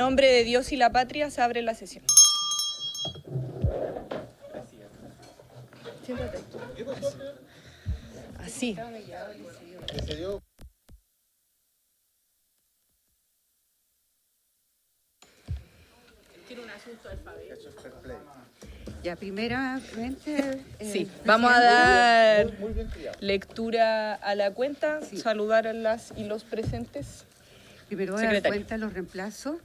nombre de Dios y la patria se abre la sesión. Siéntate. Así. Tiene un asunto alfabético. Ya, primeramente... Sí, vamos a dar lectura a la cuenta, saludar a las y los presentes. Primero voy a dar cuenta de los reemplazos.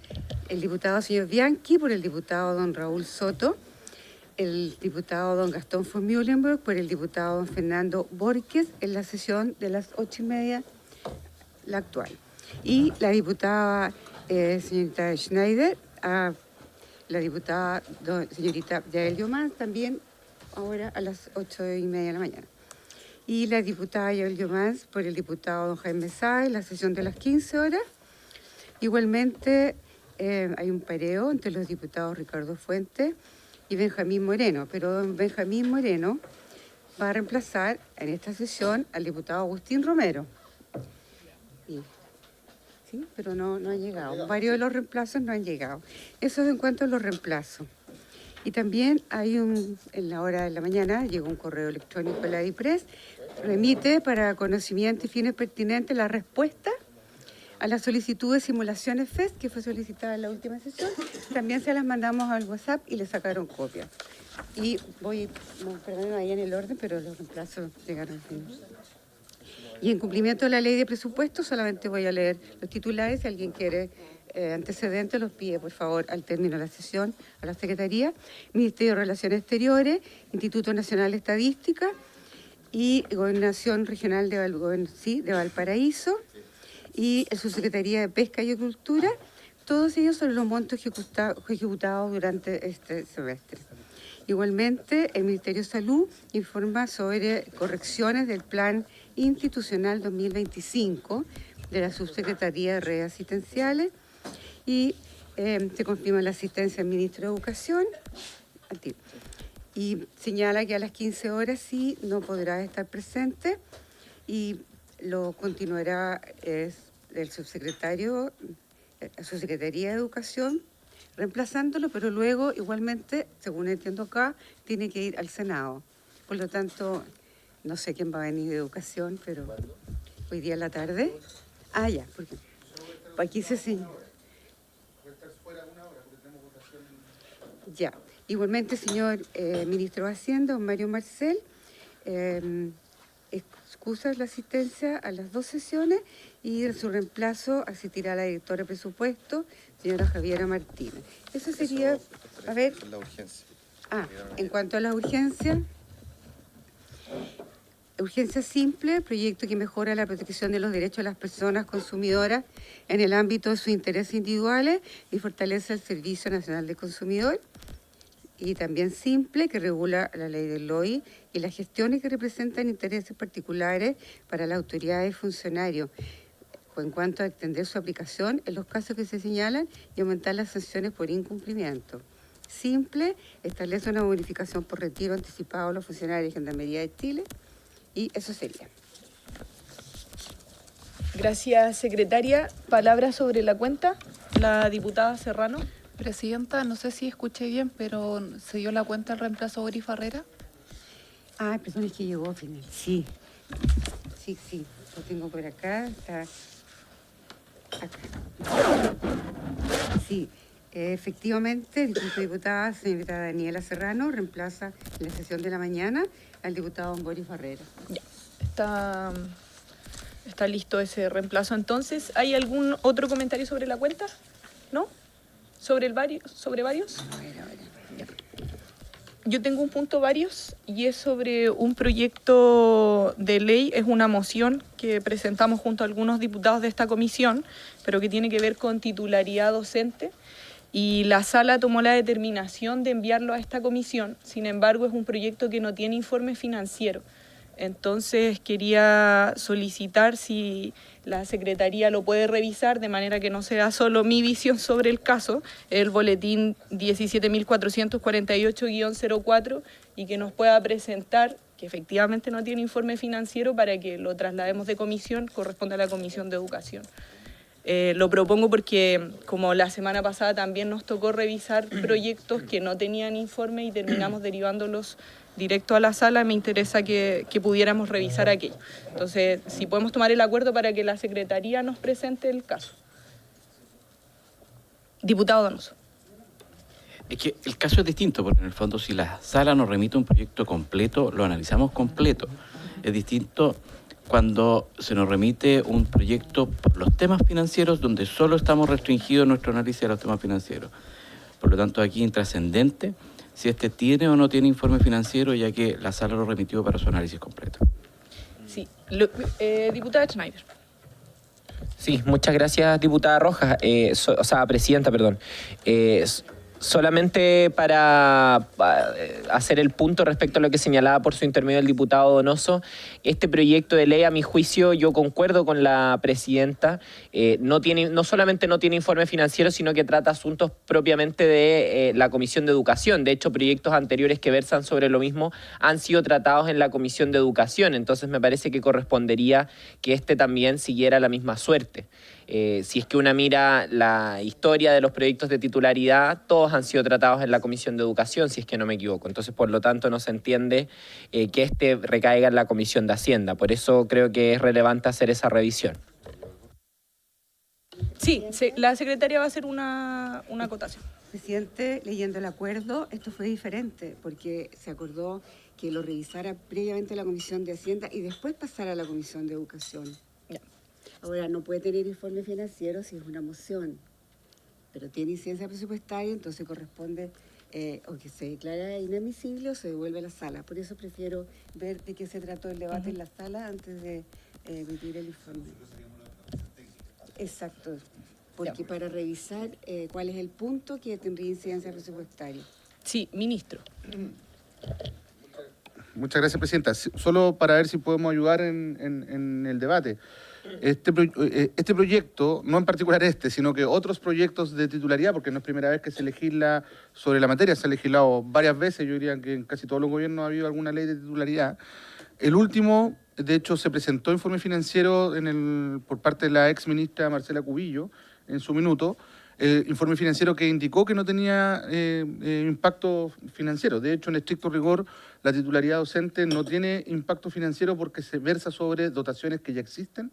El diputado señor Bianchi por el diputado don Raúl Soto, el diputado don Gastón von Muhlenberg por el diputado don Fernando Borges en la sesión de las 8:30, la actual. Y la diputada señorita Schneider, la diputada señorita Yael Llomans también ahora a las 8:30 de la mañana. Y la diputada Yael Llomans por el diputado don Jaime Sáez en la sesión de las 15 horas. Igualmente hay un pareo entre los diputados Ricardo Fuentes y Benjamín Moreno, pero don Benjamín Moreno va a reemplazar en esta sesión al diputado Agustín Romero. Sí, pero no han llegado. Varios de los reemplazos no han llegado. Eso es en cuanto a los reemplazos. Y también hay en la hora de la mañana, llegó un correo electrónico a la DIPRES, remite para conocimiento y fines pertinentes la respuesta a la solicitud de simulaciones FES que fue solicitada en la última sesión. También se las mandamos al WhatsApp y le sacaron copia. Y perdón, ahí en el orden, pero los reemplazos llegaron al fin. Y en cumplimiento de la ley de presupuesto, solamente voy a leer los titulares. Si alguien quiere antecedentes, los pide, por favor, al término de la sesión a la Secretaría. Ministerio de Relaciones Exteriores, Instituto Nacional de Estadística y Gobernación Regional de Valparaíso y Subsecretaría de Pesca y Agricultura. Todos ellos son los montos ejecutados durante este semestre. Igualmente, el Ministerio de Salud informa sobre correcciones del Plan Institucional 2025 de la Subsecretaría de Redes Asistenciales y se confirma la asistencia del Ministro de Educación y señala que a las 15 horas sí no podrá estar presente y lo continuará el subsecretario, su Secretaría de Educación, reemplazándolo, pero luego igualmente, según entiendo acá, tiene que ir al Senado. Por lo tanto, no sé quién va a venir de Educación, pero hoy día en la tarde. Ah, ya, porque aquí se señala. Ya, igualmente, señor ministro de Hacienda, don Mario Marcel, excusa la asistencia a las 2 sesiones y en su reemplazo asistirá la directora de presupuesto, señora Javiera Martínez. Eso sería, a ver... La urgencia. En cuanto a la urgencia simple, proyecto que mejora la protección de los derechos de las personas consumidoras en el ámbito de sus intereses individuales y fortalece el Servicio Nacional del Consumidor. Y también simple, que regula la ley del LOI y las gestiones que representan intereses particulares para las autoridades y funcionarios, en cuanto a extender su aplicación en los casos que se señalan y aumentar las sanciones por incumplimiento. Simple, establece una bonificación por retiro anticipado a los funcionarios de Gendarmería de Chile y eso sería. Gracias, secretaria. Palabra sobre la cuenta, la diputada Serrano. Presidenta, no sé si escuché bien, pero ¿se dio la cuenta el reemplazo Boris Farrera? Perdón, es que llegó final. Sí, lo tengo por acá, está acá. Sí, efectivamente, el Instituto de Diputadas, señorita Daniela Serrano, reemplaza en la sesión de la mañana al diputado Boris Farrera. Ya, está listo ese reemplazo entonces. ¿Hay algún otro comentario sobre la cuenta? ¿No? ¿Sobre varios? A ver, ya. Yo tengo un punto varios y es sobre un proyecto de ley, es una moción que presentamos junto a algunos diputados de esta comisión, pero que tiene que ver con titularidad docente y la sala tomó la determinación de enviarlo a esta comisión. Sin embargo, es un proyecto que no tiene informe financiero. Entonces quería solicitar si la Secretaría lo puede revisar de manera que no sea solo mi visión sobre el caso, el boletín 17.448-04, y que nos pueda presentar que efectivamente no tiene informe financiero para que lo traslademos de comisión, corresponde a la Comisión de Educación. Lo propongo porque, como la semana pasada también nos tocó revisar proyectos que no tenían informe y terminamos derivándolos directo a la sala, me interesa que pudiéramos revisar aquello. Entonces, si podemos tomar el acuerdo para que la Secretaría nos presente el caso. Diputado Donoso. Es que el caso es distinto, porque en el fondo si la sala nos remite un proyecto completo, lo analizamos completo. Es distinto cuando se nos remite un proyecto por los temas financieros, donde solo estamos restringidos en nuestro análisis a los temas financieros. Por lo tanto, aquí es intrascendente si este tiene o no tiene informe financiero, ya que la sala lo remitió para su análisis completo. Sí. Diputada Schneider. Sí, muchas gracias, diputada Rojas, presidenta, perdón. Solamente para hacer el punto respecto a lo que señalaba por su intermedio el diputado Donoso, este proyecto de ley, a mi juicio, yo concuerdo con la presidenta, no solamente no tiene informe financiero, sino que trata asuntos propiamente de la Comisión de Educación. De hecho, proyectos anteriores que versan sobre lo mismo han sido tratados en la Comisión de Educación, entonces me parece que correspondería que este también siguiera la misma suerte. Si es que una mira la historia de los proyectos de titularidad, todos han sido tratados en la Comisión de Educación, si es que no me equivoco. Entonces, por lo tanto, no se entiende que este recaiga en la Comisión de Hacienda. Por eso creo que es relevante hacer esa revisión. Sí, la secretaria va a hacer una acotación. Presidente, leyendo el acuerdo, esto fue diferente porque se acordó que lo revisara previamente la Comisión de Hacienda y después pasara a la Comisión de Educación. Ya. Ahora, no puede tener informe financiero si es una moción, pero tiene incidencia presupuestaria, entonces corresponde o que se declara inadmisible o se devuelve a la sala. Por eso prefiero ver de qué se trató el debate en la sala antes de emitir el informe. Exacto, porque para revisar cuál es el punto que tendría incidencia presupuestaria. Sí, ministro. Muchas gracias, presidenta. Solo para ver si podemos ayudar en el debate. Este proyecto, no en particular este, sino que otros proyectos de titularidad, porque no es primera vez que se legisla sobre la materia, se ha legislado varias veces, yo diría que en casi todos los gobiernos ha habido alguna ley de titularidad. El último, de hecho, se presentó informe financiero por parte de la ex ministra Marcela Cubillo en su minuto, informe financiero que indicó que no tenía impacto financiero. De hecho, en estricto rigor, la titularidad docente no tiene impacto financiero porque se versa sobre dotaciones que ya existen.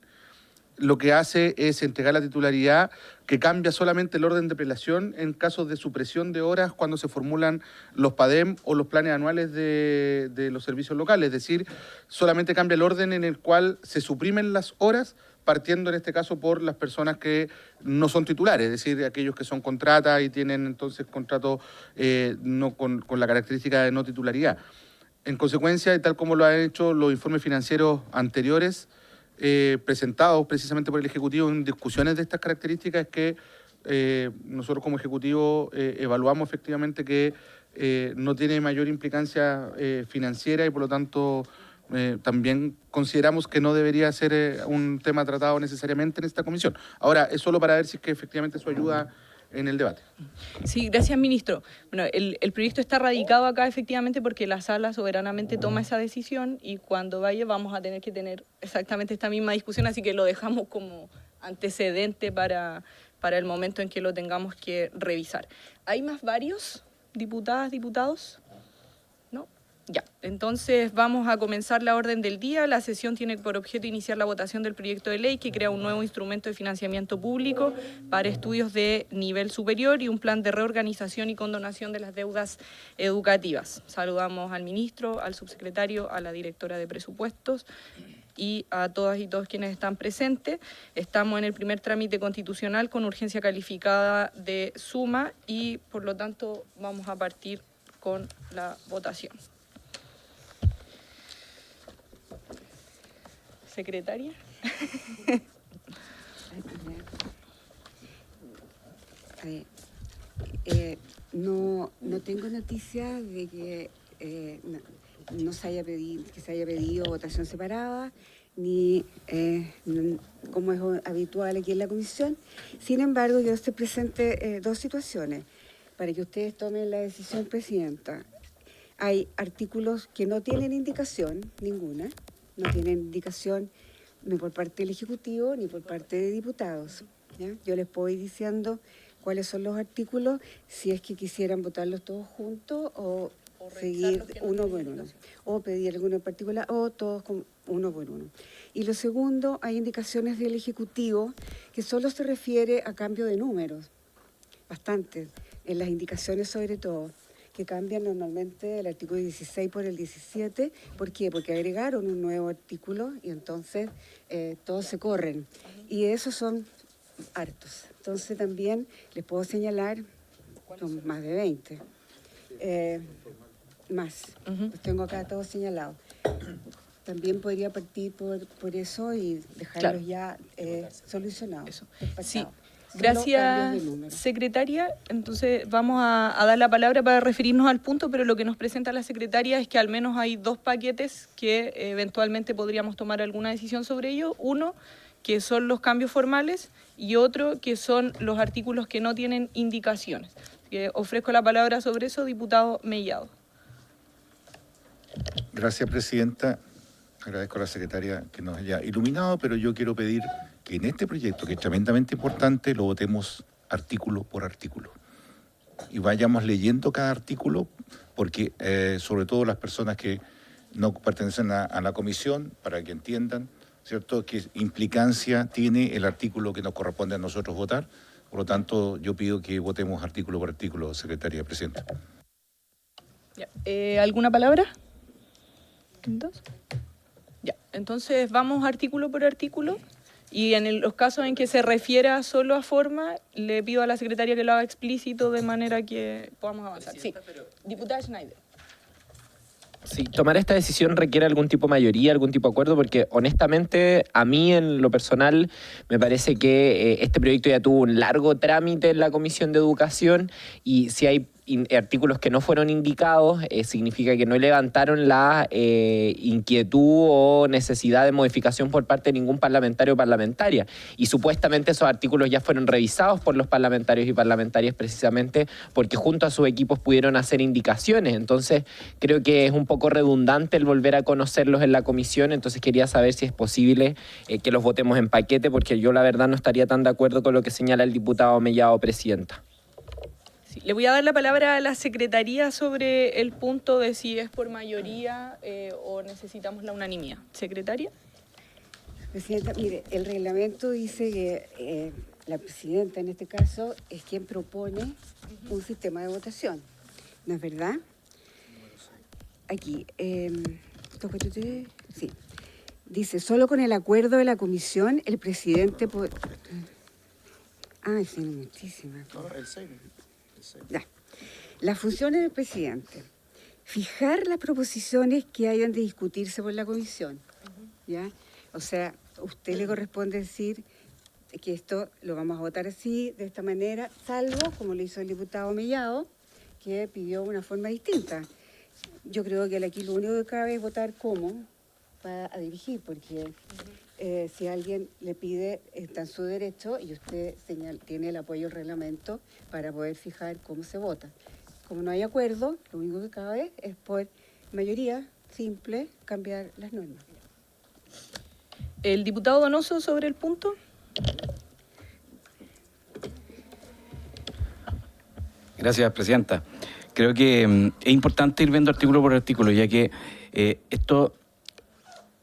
Lo que hace es entregar la titularidad que cambia solamente el orden de prelación en casos de supresión de horas cuando se formulan los PADEM o los planes anuales de los servicios locales. Es decir, solamente cambia el orden en el cual se suprimen las horas, partiendo en este caso por las personas que no son titulares, es decir, aquellos que son contratas y tienen entonces contrato no con la característica de no titularidad. En consecuencia, y tal como lo han hecho los informes financieros anteriores, presentados precisamente por el Ejecutivo en discusiones de estas características, es que nosotros como Ejecutivo evaluamos efectivamente que no tiene mayor implicancia financiera y por lo tanto también consideramos que no debería ser un tema tratado necesariamente en esta comisión. Ahora, es solo para ver si es que efectivamente eso ayuda en el debate. Sí, gracias, ministro. Bueno, el proyecto está radicado acá efectivamente porque la sala soberanamente toma esa decisión y cuando vaya vamos a tener que tener exactamente esta misma discusión, así que lo dejamos como antecedente para el momento en que lo tengamos que revisar. ¿Hay más varios, diputadas, diputados? ¿No? Ya, entonces vamos a comenzar la orden del día. La sesión tiene por objeto iniciar la votación del proyecto de ley que crea un nuevo instrumento de financiamiento público para estudios de nivel superior y un plan de reorganización y condonación de las deudas educativas. Saludamos al ministro, al subsecretario, a la directora de presupuestos y a todas y todos quienes están presentes. Estamos en el primer trámite constitucional con urgencia calificada de suma y por lo tanto vamos a partir con la votación. Secretaria. No tengo noticia de que no se haya pedido votación separada, ni como es habitual aquí en la comisión. Sin embargo, yo estoy presente dos situaciones para que ustedes tomen la decisión, presidenta. Hay artículos que no tienen indicación ninguna, no tienen indicación ni por parte del Ejecutivo ni por parte de diputados. ¿ya? Yo les puedo ir diciendo cuáles son los artículos, si es que quisieran votarlos todos juntos o seguir uno por uno, o pedir alguno en particular, o todos uno por uno. Y lo segundo, hay indicaciones del Ejecutivo que solo se refiere a cambio de números, bastante, en las indicaciones sobre todo, que cambian normalmente el artículo 16 por el 17. ¿Por qué? Porque agregaron un nuevo artículo y entonces todos se corren. Y esos son hartos. Entonces también les puedo señalar, son más de 20. Más. Los tengo acá todos señalados. También podría partir por eso y dejarlos ya solucionados. Eso. despachados. Sí. Solo Gracias, cambios de número. secretaria. Entonces vamos a dar la palabra para referirnos al punto, pero lo que nos presenta la secretaria es que al menos hay 2 paquetes que eventualmente podríamos tomar alguna decisión sobre ello. Uno, que son los cambios formales, y otro, que son los artículos que no tienen indicaciones. Ofrezco la palabra sobre eso, diputado Mellado. Gracias, presidenta. Agradezco a la secretaria que nos haya iluminado, pero yo quiero pedir que en este proyecto, que es tremendamente importante, lo votemos artículo por artículo. Y vayamos leyendo cada artículo, porque sobre todo las personas que no pertenecen a la comisión, para que entiendan, ¿cierto?, qué implicancia tiene el artículo que nos corresponde a nosotros votar. Por lo tanto, yo pido que votemos artículo por artículo, secretaria, presidenta. Ya. ¿Alguna palabra? ¿Dos? Ya. Entonces vamos artículo por artículo, y en los casos en que se refiera solo a forma, le pido a la secretaria que lo haga explícito de manera que podamos avanzar. Sí, diputada Schneider. Sí, tomar esta decisión requiere algún tipo de mayoría, algún tipo de acuerdo, porque honestamente a mí en lo personal me parece que este proyecto ya tuvo un largo trámite en la Comisión de Educación, y si hay artículos que no fueron indicados, significa que no levantaron la inquietud o necesidad de modificación por parte de ningún parlamentario o parlamentaria. Y supuestamente esos artículos ya fueron revisados por los parlamentarios y parlamentarias precisamente porque junto a sus equipos pudieron hacer indicaciones. Entonces creo que es un poco redundante el volver a conocerlos en la comisión. Entonces quería saber si es posible que los votemos en paquete, porque yo la verdad no estaría tan de acuerdo con lo que señala el diputado Mellado, presidenta. Le voy a dar la palabra a la secretaría sobre el punto de si es por mayoría o necesitamos la unanimidad. Secretaria. Presidenta, mire, el reglamento dice que la presidenta en este caso es quien propone un sistema de votación, ¿no es verdad? Aquí, sí, dice, solo con el acuerdo de la comisión el presidente puede... Ay, sí, muchísimas. Ya. Las funciones del presidente: fijar las proposiciones que hayan de discutirse por la comisión, ¿ya? O sea, a usted le corresponde decir que esto lo vamos a votar así, de esta manera, salvo, como lo hizo el diputado Mellado, que pidió una forma distinta. Yo creo que aquí lo único que cabe es votar cómo para dirigir, porque si alguien le pide, está en su derecho, y usted tiene el apoyo del reglamento para poder fijar cómo se vota. Como no hay acuerdo, lo único que cabe es por mayoría simple cambiar las normas. El diputado Donoso sobre el punto. Gracias, presidenta. Creo que es importante ir viendo artículo por artículo, ya que esto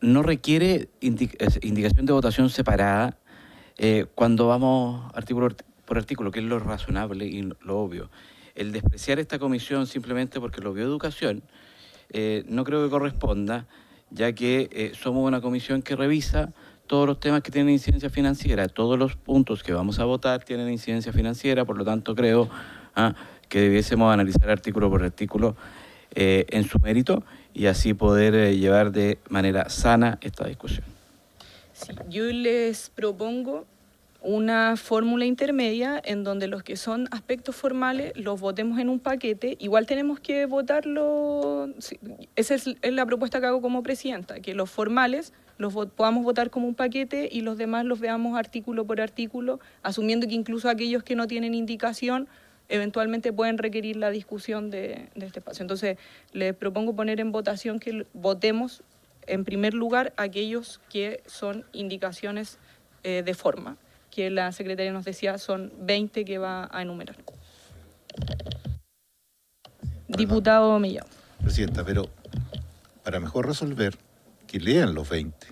no requiere indicación de votación separada cuando vamos artículo por artículo, que es lo razonable y lo obvio. El despreciar esta comisión simplemente porque lo vio educación, no creo que corresponda, ya que somos una comisión que revisa todos los temas que tienen incidencia financiera. Todos los puntos que vamos a votar tienen incidencia financiera, por lo tanto creo que debiésemos analizar artículo por artículo en su mérito, y así poder llevar de manera sana esta discusión. Sí, yo les propongo una fórmula intermedia en donde los que son aspectos formales los votemos en un paquete. Igual tenemos que votarlo, sí, esa es la propuesta que hago como presidenta, que los formales los podamos votar como un paquete y los demás los veamos artículo por artículo, asumiendo que incluso aquellos que no tienen indicación eventualmente pueden requerir la discusión de este espacio. Entonces, les propongo poner en votación que votemos en primer lugar aquellos que son indicaciones de forma. que la secretaria nos decía son 20 que va a enumerar. Diputado Mellado. Presidenta, pero para mejor resolver, que lean los 20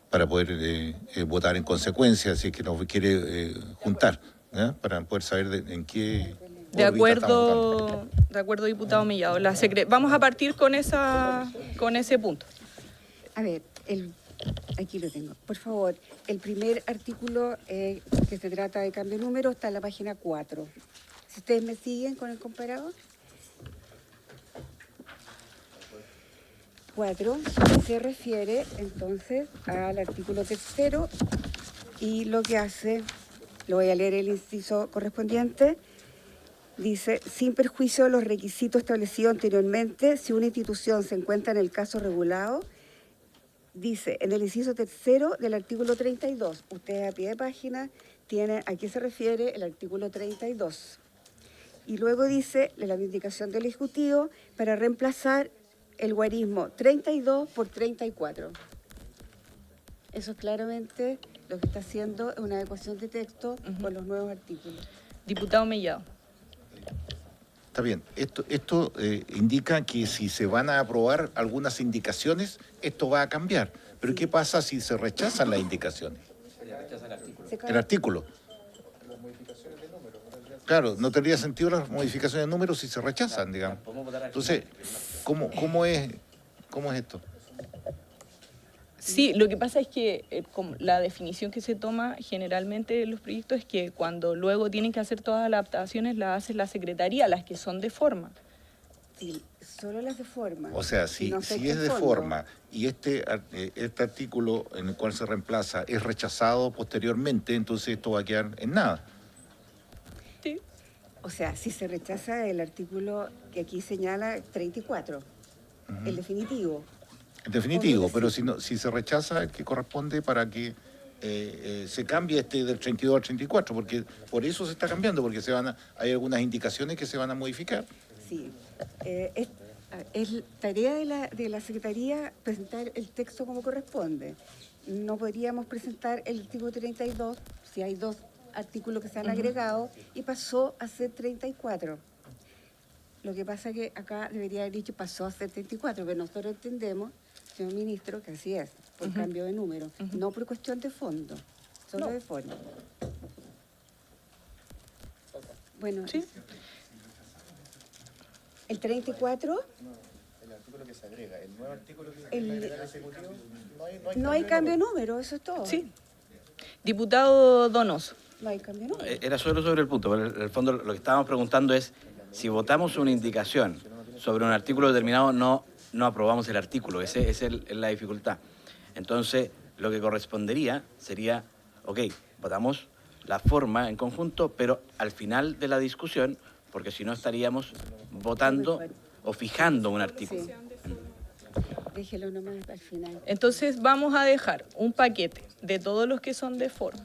para poder votar en consecuencia, si es que nos quiere juntar, ¿ya? Para poder saber en qué De órbita estamos votando. acuerdo, diputado Mellado. Vamos a partir con ese punto. A ver, aquí lo tengo. Por favor, el primer artículo que se trata de cambio de número está en la página 4. Si ustedes me siguen con el comparador. 4 se refiere entonces al artículo 3º y lo que hace, lo voy a leer el inciso correspondiente, dice, sin perjuicio de los requisitos establecidos anteriormente, si una institución se encuentra en el caso regulado, dice en el inciso 3º del artículo 32, ustedes a pie de página tienen a qué se refiere el artículo 32. Y luego dice la indicación del Ejecutivo para reemplazar el guarismo 32 por 34. Eso es claramente lo que está haciendo una adecuación de texto con los nuevos artículos. Diputado Mellado. Está bien, esto indica que si se van a aprobar algunas indicaciones, esto va a cambiar. Pero ¿qué pasa si se rechazan las indicaciones? El artículo. Claro, no tendría sentido las modificaciones de números si se rechazan, digamos. Entonces, ¿cómo es esto? Sí, lo que pasa es que la definición que se toma generalmente en los proyectos es que cuando luego tienen que hacer todas las adaptaciones las hace la Secretaría, las que son de forma. Sí, solo las de forma. O sea, si no afecta es el de fondo. forma y este artículo en el cual se reemplaza es rechazado posteriormente, entonces esto va a quedar en nada. Sí. O sea, si se rechaza el artículo que aquí señala 34, el definitivo. En definitivo, Obvio que pero sí. si se rechaza, ¿qué corresponde para que se cambie del 32 al 34? Porque por eso se está cambiando, porque hay algunas indicaciones que se van a modificar. Sí, es tarea de la Secretaría presentar el texto como corresponde. No podríamos presentar el artículo 32 si hay dos artículos que se han agregado y pasó a ser 34. Lo que pasa es que acá debería haber dicho pasó a ser 34, pero nosotros entendemos, señor ministro, que así es, por cambio de número, no por cuestión de fondo, solo de forma. Bueno, Sí. el 34, El artículo que se agrega, el nuevo artículo que el, Ejecutivo, no hay cambio de número, eso es todo. Sí. Diputado Donoso. No hay cambio de número. Era solo sobre el punto, pero en el fondo lo que estábamos preguntando es si votamos una indicación sobre un artículo determinado, no aprobamos el artículo. Esa es la dificultad. Entonces, lo que correspondería sería, ok, votamos la forma en conjunto, pero al final de la discusión, porque si no estaríamos votando o fijando un artículo. Sí. Déjelo nomás al final. Entonces vamos a dejar un paquete de todos los que son de forma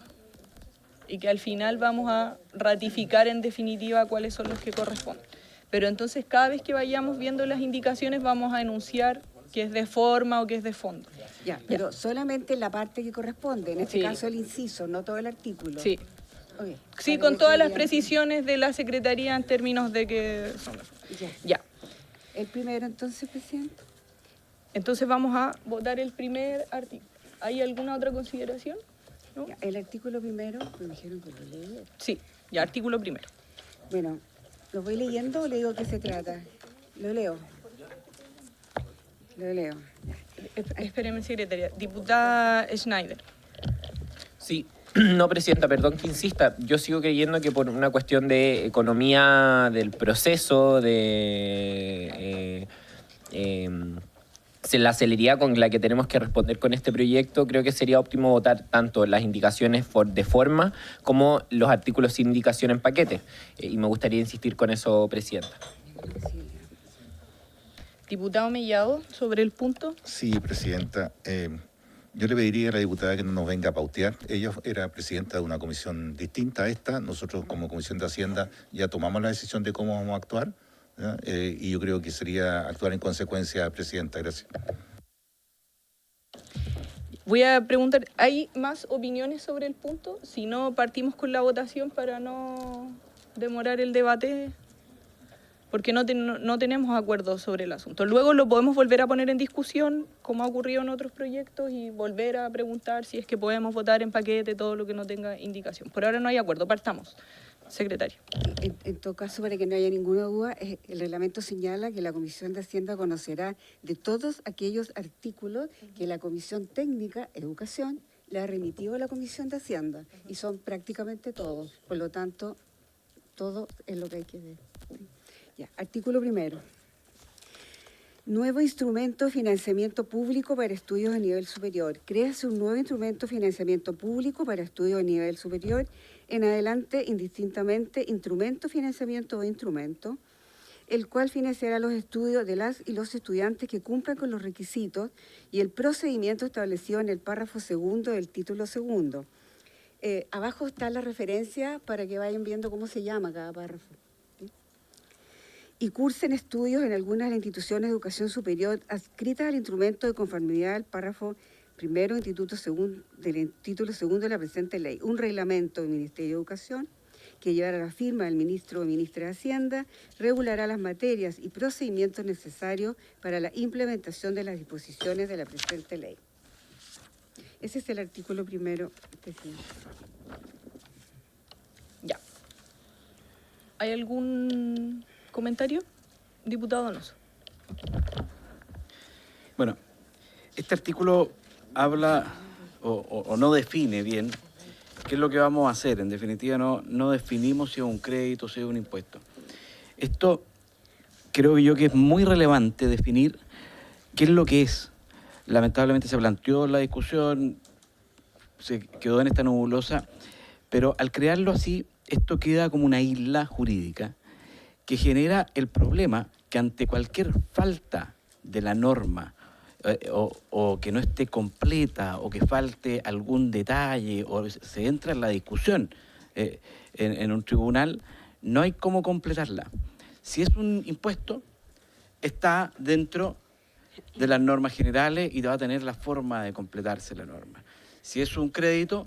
y que al final vamos a ratificar en definitiva cuáles son los que corresponden. Pero entonces cada vez que vayamos viendo las indicaciones vamos a enunciar que es de forma o que es de fondo. Ya, pero solamente la parte que corresponde, en este Sí. caso el inciso, no todo el artículo. Sí, Ok. sí, Para con que todas las quede- precisiones de la Secretaría en términos de que son de forma. Ya. Ya. El primero entonces, presidente. Entonces vamos a votar el primer artículo. ¿Hay alguna otra consideración? ¿No? Ya, el artículo primero, me dijeron que lo leí. Sí, ya, artículo primero. Bueno, ¿lo voy leyendo o le digo qué se trata? Lo leo. Lo leo. Espéreme, secretaria. Diputada Schneider. Sí, no, presidenta, perdón que insista. Yo sigo creyendo que por una cuestión de economía del proceso, de la celeridad con la que tenemos que responder con este proyecto, creo que sería óptimo votar tanto las indicaciones de forma como los artículos sin indicación en paquete. Y me gustaría insistir con eso, presidenta. Diputado Mellado, sobre el punto. Sí, presidenta. Yo le pediría a la diputada que no nos venga a pautear. Ella era presidenta de una comisión distinta a esta. Nosotros como Comisión de Hacienda ya tomamos la decisión de cómo vamos a actuar. ¿Ya? Y yo creo que sería actuar en consecuencia, presidenta. Gracias. Voy a preguntar, ¿hay más opiniones sobre el punto? Si no, partimos con la votación para no demorar el debate, porque no tenemos acuerdo sobre el asunto. Luego lo podemos volver a poner en discusión, como ha ocurrido en otros proyectos, y volver a preguntar si es que podemos votar en paquete todo lo que no tenga indicación. Por ahora no hay acuerdo, partamos. Secretario. En todo caso, para que no haya ninguna duda, el reglamento señala que la Comisión de Hacienda conocerá de todos aquellos artículos que la Comisión Técnica, Educación, le ha remitido a la Comisión de Hacienda, y son prácticamente todos. Por lo tanto, todo es lo que hay que ver. Ya, artículo primero. Nuevo instrumento de financiamiento público para estudios de nivel superior. Créase un nuevo instrumento de financiamiento público para estudios de nivel superior. En adelante, indistintamente, instrumento, financiamiento o instrumento, el cual financiará los estudios de las y los estudiantes que cumplan con los requisitos y el procedimiento establecido en el párrafo segundo del título segundo. Abajo está la referencia para que vayan viendo cómo se llama cada párrafo. Y cursen estudios en algunas de las instituciones de educación superior adscritas al instrumento de conformidad del párrafo primero del título segundo de la presente ley. Un reglamento del Ministerio de Educación que llevará la firma del ministro o ministra de Hacienda, regulará las materias y procedimientos necesarios para la implementación de las disposiciones de la presente ley. Ese es el artículo primero, presidente. Ya. ¿Hay algún comentario? Diputado Donoso. Bueno, este artículo habla o no define bien qué es lo que vamos a hacer. En definitiva, no definimos si es un crédito, si es un impuesto. Esto creo yo que es muy relevante definir qué es lo que es. Lamentablemente se planteó la discusión, se quedó en esta nebulosa, pero al crearlo así, esto queda como una isla jurídica que genera el problema que ante cualquier falta de la norma o que no esté completa o que falte algún detalle o se entra en la discusión en un tribunal, no hay cómo completarla. Si es un impuesto, está dentro de las normas generales y va a tener la forma de completarse la norma. Si es un crédito,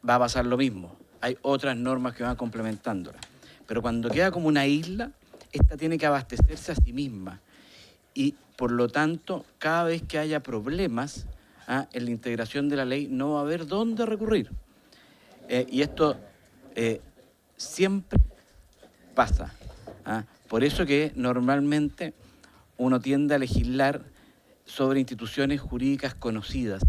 va a pasar lo mismo. Hay otras normas que van complementándola. Pero cuando queda como una isla, esta tiene que abastecerse a sí misma. Y, por lo tanto, cada vez que haya problemas en la integración de la ley, no va a haber dónde recurrir. Y esto siempre pasa. Por eso que normalmente uno tiende a legislar sobre instituciones jurídicas conocidas,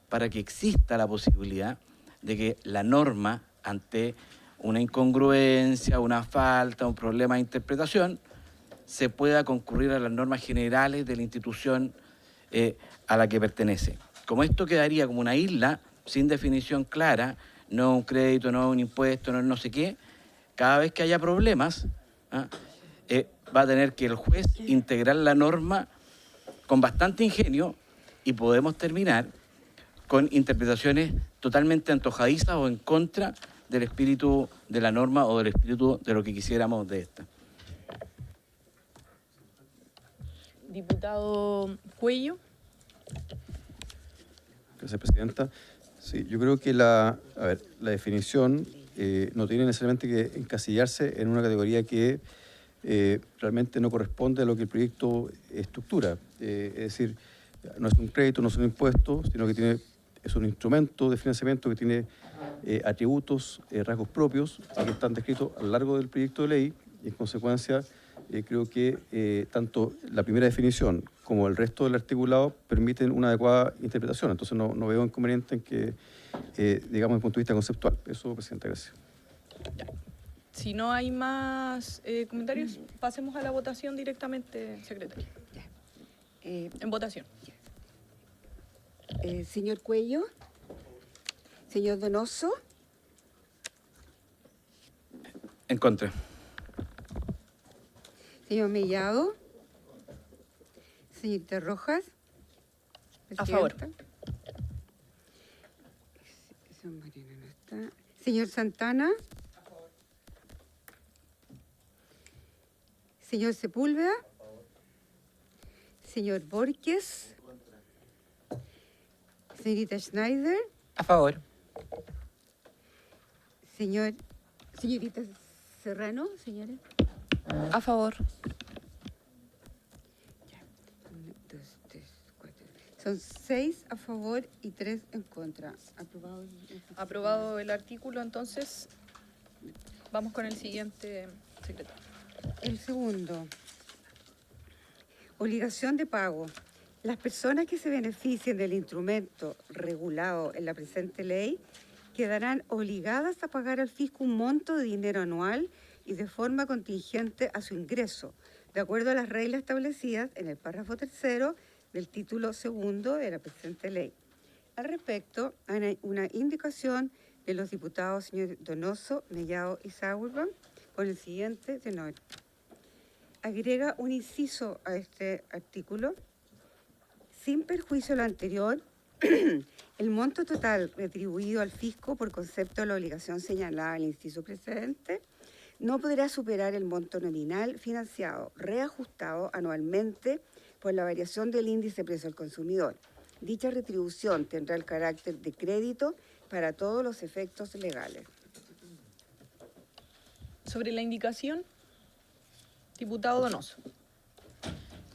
para que exista la posibilidad de que la norma, ante una incongruencia, una falta, un problema de interpretación, se pueda concurrir a las normas generales de la institución a la que pertenece. Como esto quedaría como una isla sin definición clara, no un crédito, no un impuesto, no sé qué, cada vez que haya problemas, va a tener que el juez integrar la norma con bastante ingenio y podemos terminar con interpretaciones totalmente antojadizas o en contra del espíritu de la norma o del espíritu de lo que quisiéramos de esta. Diputado Cuello. Gracias, Presidenta. Sí, yo creo que la definición no tiene necesariamente que encasillarse en una categoría que realmente no corresponde a lo que el proyecto estructura. Es decir, no es un crédito, no es un impuesto, sino que es un instrumento de financiamiento que tiene atributos, rasgos propios, que están descritos a lo largo del proyecto de ley, y en consecuencia creo que tanto la primera definición como el resto del articulado permiten una adecuada interpretación. Entonces no veo inconveniente en que, digamos, desde el punto de vista conceptual. Eso, Presidenta, gracias. Ya. Si no hay más comentarios, pasemos a la votación directamente, secretario. En votación. Señor Cuello, señor Donoso. En contra. Señor Mellado. Señorita Rojas. A favor. Señor Mariano no está. Señor Santana. A favor. Señor Sepúlveda. Señor Borges. Señorita Schneider, A favor. señorita Serrano, señora. A favor. 1, 2, 3, 4. Son 6 a favor y 3 en contra. Aprobado. Aprobado el artículo, entonces vamos con el siguiente, secretario. El segundo, obligación de pago. Las personas que se beneficien del instrumento regulado en la presente ley quedarán obligadas a pagar al fisco un monto de dinero anual y de forma contingente a su ingreso, de acuerdo a las reglas establecidas en el párrafo 3º del título 2 de la presente ley. Al respecto, hay una indicación de los diputados señor Donoso, Mellado y Sauerbrand con el siguiente tenor. Agrega un inciso a este artículo. Sin perjuicio de lo anterior, el monto total retribuido al fisco por concepto de la obligación señalada en el inciso precedente no podrá superar el monto nominal financiado, reajustado anualmente por la variación del índice de precio al consumidor. Dicha retribución tendrá el carácter de crédito para todos los efectos legales. Sobre la indicación, diputado Donoso.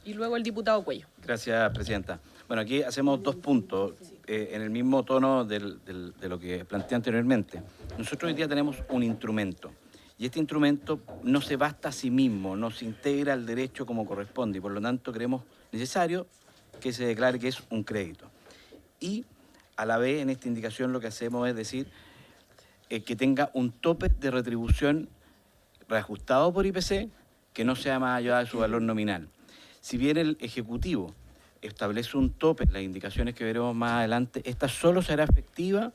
Y luego el diputado Cuello. Gracias, presidenta. Bueno, aquí hacemos 2 puntos en el mismo tono de lo que planteé anteriormente. Nosotros hoy día tenemos un instrumento y este instrumento no se basta a sí mismo, no se integra al derecho como corresponde y por lo tanto creemos necesario que se declare que es un crédito. Y a la vez en esta indicación lo que hacemos es decir que tenga un tope de retribución reajustado por IPC que no sea más allá de su valor nominal. Si bien el Ejecutivo establece un tope en las indicaciones que veremos más adelante, esta solo será efectiva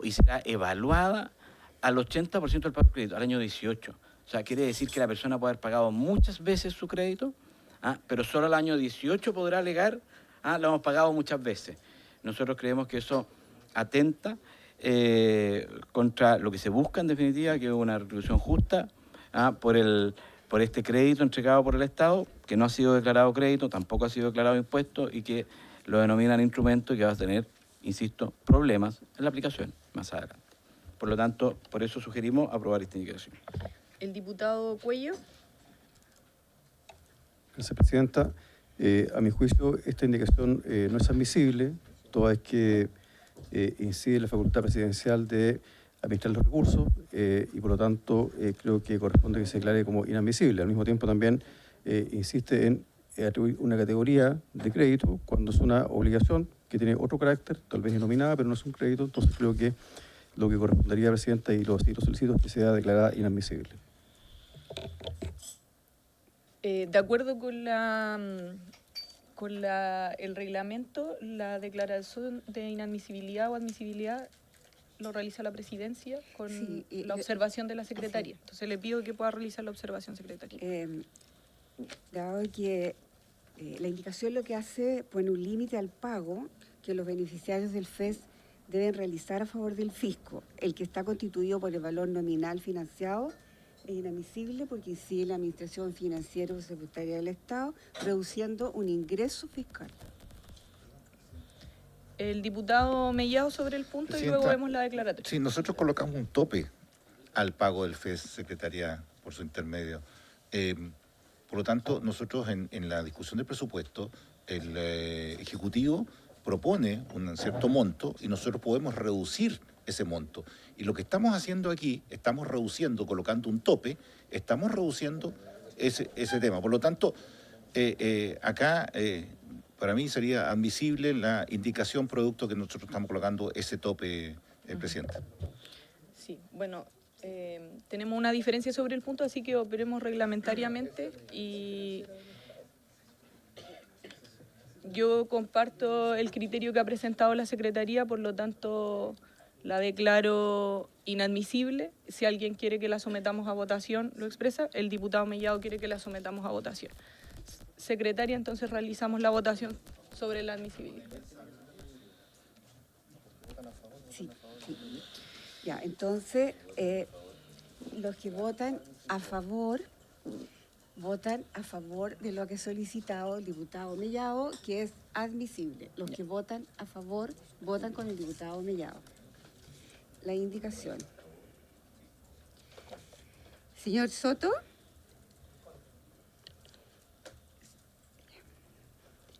y será evaluada al 80% del pago del crédito, al año 18. O sea, quiere decir que la persona puede haber pagado muchas veces su crédito, pero solo al año 18 podrá alegar, lo hemos pagado muchas veces. Nosotros creemos que eso atenta contra lo que se busca en definitiva, que es una retribución justa por este crédito entregado por el Estado, que no ha sido declarado crédito, tampoco ha sido declarado impuesto y que lo denominan instrumento y que va a tener, insisto, problemas en la aplicación más adelante. Por lo tanto, por eso sugerimos aprobar esta indicación. El diputado Cuello. Gracias, presidenta. A mi juicio, esta indicación no es admisible, toda vez que incide en la facultad presidencial de administrar los recursos y por lo tanto creo que corresponde que se declare como inadmisible. Al mismo tiempo también insiste en atribuir una categoría de crédito cuando es una obligación que tiene otro carácter, tal vez denominada, pero no es un crédito, entonces creo que lo que correspondería, presidenta, y lo solicito es que sea declarada inadmisible. De acuerdo con el reglamento, la declaración de inadmisibilidad o admisibilidad lo realiza la presidencia con Sí, la observación de la secretaria. Sí. Entonces le pido que pueda realizar la observación, secretaria. Dado que la indicación lo que hace pone un límite al pago que los beneficiarios del FES deben realizar a favor del fisco. El que está constituido por el valor nominal financiado es inadmisible porque incide en la administración financiera o secretaria del Estado, reduciendo un ingreso fiscal. El diputado Mellado sobre el punto y luego vemos la declaratoria. Sí, nosotros colocamos un tope al pago del FES, secretaria, por su intermedio. Por lo tanto, nosotros en la discusión del presupuesto, el Ejecutivo propone un cierto monto y nosotros podemos reducir ese monto. Y lo que estamos haciendo aquí, estamos reduciendo, colocando un tope, estamos reduciendo ese tema. Por lo tanto, acá para mí sería admisible la indicación producto que nosotros estamos colocando ese tope, presidente. Sí, bueno, tenemos una diferencia sobre el punto, así que operemos reglamentariamente y yo comparto el criterio que ha presentado la Secretaría, por lo tanto la declaro inadmisible. Si alguien quiere que la sometamos a votación, lo expresa. El diputado Mellado quiere que la sometamos a votación. Secretaria, entonces realizamos la votación sobre la admisibilidad. Sí. Ya, entonces, los que votan a favor votan a favor de lo que ha solicitado el diputado Mellado, que es admisible. Los que votan a favor votan con el diputado Mellado. La indicación. Señor Soto.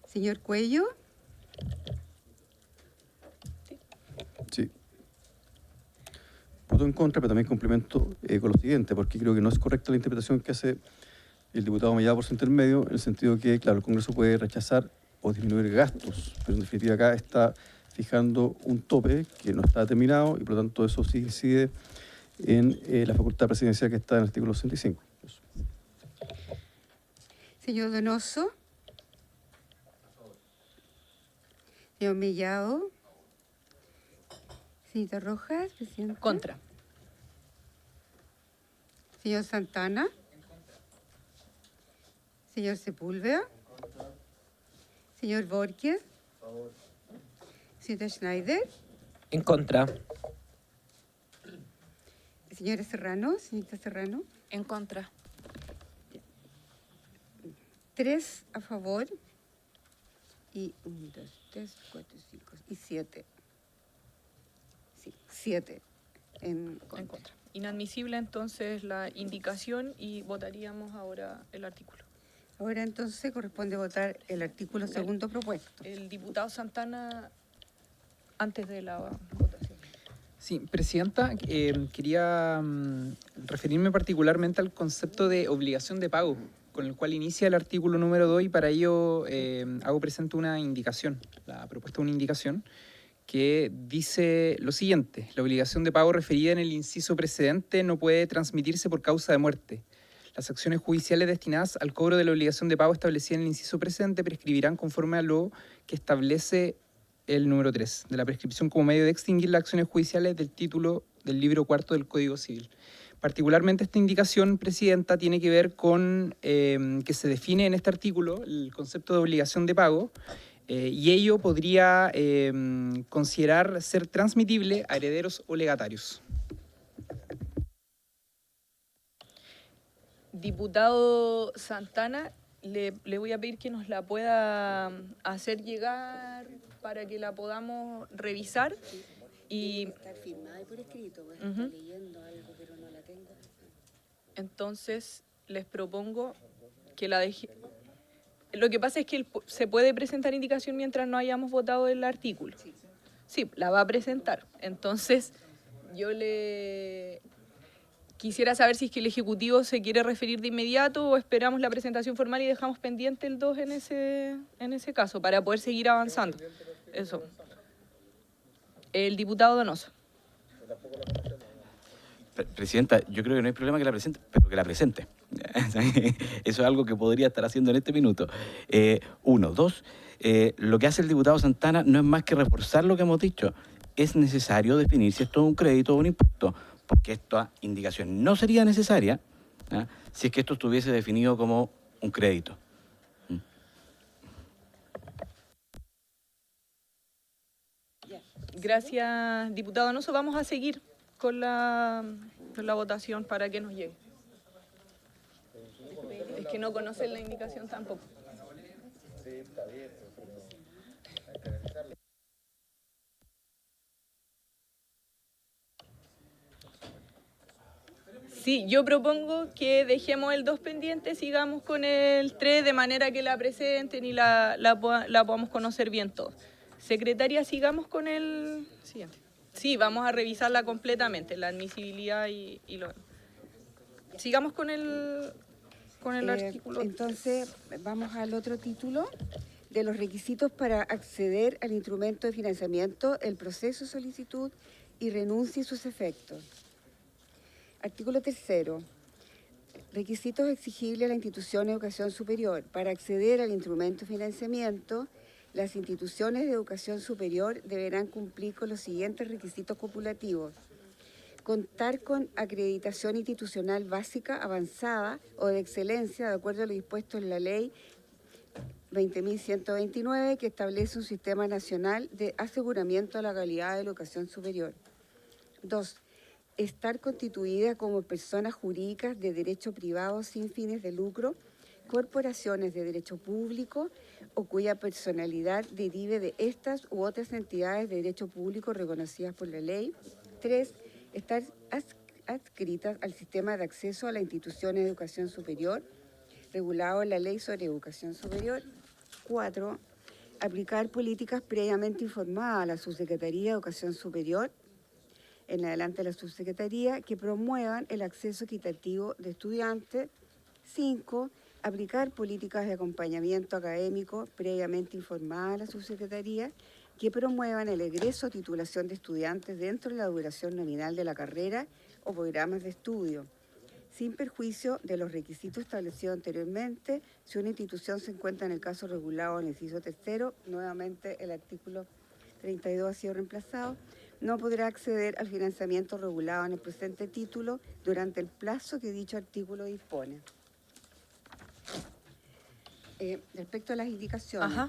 Señor Cuello. Sí. Voto en contra, pero también complemento con lo siguiente, porque creo que no es correcta la interpretación que hace el diputado Mellado por su intermedio, en el sentido que, claro, el Congreso puede rechazar o disminuir gastos, pero en definitiva acá está fijando un tope que no está determinado y por lo tanto eso sí incide en la facultad presidencial que está en el artículo 65. Eso. Señor Donoso. Señor Mellado. Señorita Rojas, presidenta. Contra. Señor Santana. Señor Sepúlveda. Señor Borges. Señorita Schneider. En contra. Señora Serrano. Señorita Serrano. En contra. 3 a favor. Y 1, 2, 3, 4, 5 y 7. Sí, 7 en contra. En contra. Inadmisible entonces la indicación y votaríamos ahora el artículo. Ahora entonces corresponde votar el artículo segundo propuesto. El diputado Santana, antes de la votación. Sí, Presidenta, quería referirme particularmente al concepto de obligación de pago, con el cual inicia el artículo número 2 y para ello hago presente una indicación, la propuesta de una indicación que dice lo siguiente: la obligación de pago referida en el inciso precedente no puede transmitirse por causa de muerte. Las acciones judiciales destinadas al cobro de la obligación de pago establecida en el inciso precedente prescribirán conforme a lo que establece el número 3 de la prescripción como medio de extinguir las acciones judiciales del título del libro cuarto del Código Civil. Particularmente esta indicación, Presidenta, tiene que ver con que se define en este artículo el concepto de obligación de pago y ello podría considerar ser transmitible a herederos o legatarios. Diputado Santana, le voy a pedir que nos la pueda hacer llegar para que la podamos revisar. Y Está firmada y por escrito, pues, Ujú. estoy leyendo algo, pero no la tengo. entonces les propongo que la deje. Lo que pasa es que se puede presentar indicación mientras no hayamos votado el artículo. Sí, la va a presentar. Entonces, yo le quisiera saber si es que el Ejecutivo se quiere referir de inmediato o esperamos la presentación formal y dejamos pendiente el 2 en ese caso para poder seguir avanzando. Eso. El diputado Donoso. Presidenta, yo creo que no hay problema que la presente, pero que la presente. Eso es algo que podría estar haciendo en este minuto. 1, 2, lo que hace el diputado Santana no es más que reforzar lo que hemos dicho. Es necesario definir si esto es un crédito o un impuesto, porque esta indicación no sería necesaria si es que esto estuviese definido como un crédito. Gracias, diputado Donoso. Vamos a seguir con la votación para que nos llegue. Es que no conocen la indicación tampoco. Sí, yo propongo que dejemos el 2 pendiente, sigamos con el 3 de manera que la presenten y la podamos conocer bien todos. Secretaria, sigamos con el siguiente. Sí, vamos a revisarla completamente, la admisibilidad y lo demás. Sigamos con el artículo. Entonces, vamos al otro título de los requisitos para acceder al instrumento de financiamiento, el proceso, solicitud y renuncia y sus efectos. Artículo 3. Requisitos exigibles a la institución de educación superior. Para acceder al instrumento de financiamiento, las instituciones de educación superior deberán cumplir con los siguientes requisitos copulativos: contar con acreditación institucional básica, avanzada o de excelencia, de acuerdo a lo dispuesto en la Ley 20.129, que establece un sistema nacional de aseguramiento de la calidad de la educación superior. 2. Estar constituida como personas jurídicas de derecho privado sin fines de lucro corporaciones de derecho público o cuya personalidad derive de estas u otras entidades de derecho público reconocidas por la ley. 3. Estar adscritas al sistema de acceso a la institución de educación superior, regulado en la Ley sobre Educación Superior. 4. Aplicar políticas previamente informadas a la Subsecretaría de Educación Superior, en adelante la Subsecretaría, que promuevan el acceso equitativo de estudiantes. 5. Aplicar políticas de acompañamiento académico previamente informadas a la Subsecretaría, que promuevan el egreso o titulación de estudiantes dentro de la duración nominal de la carrera o programas de estudio, sin perjuicio de los requisitos establecidos anteriormente. Si una institución se encuentra en el caso regulado en el inciso 3, nuevamente el artículo 32 ha sido reemplazado, no podrá acceder al financiamiento regulado en el presente título durante el plazo que dicho artículo dispone. Respecto a las indicaciones, Ajá.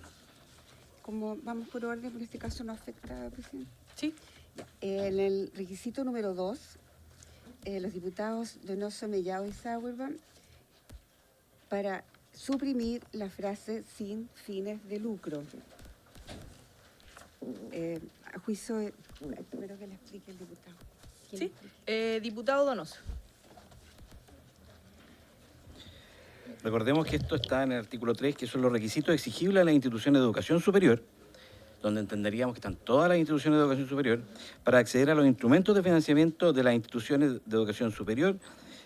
como vamos por orden, por este caso no afecta, presidente. Sí. En el requisito número 2, los diputados Donoso, Mellado y Sauerman, para suprimir la frase sin fines de lucro. A juicio de... Espero que le explique el diputado. ¿Quién Sí. explica? Diputado Donoso. Recordemos que esto está en el artículo 3, que son los requisitos exigibles a las instituciones de educación superior, donde entenderíamos que están todas las instituciones de educación superior, para acceder a los instrumentos de financiamiento de las instituciones de educación superior,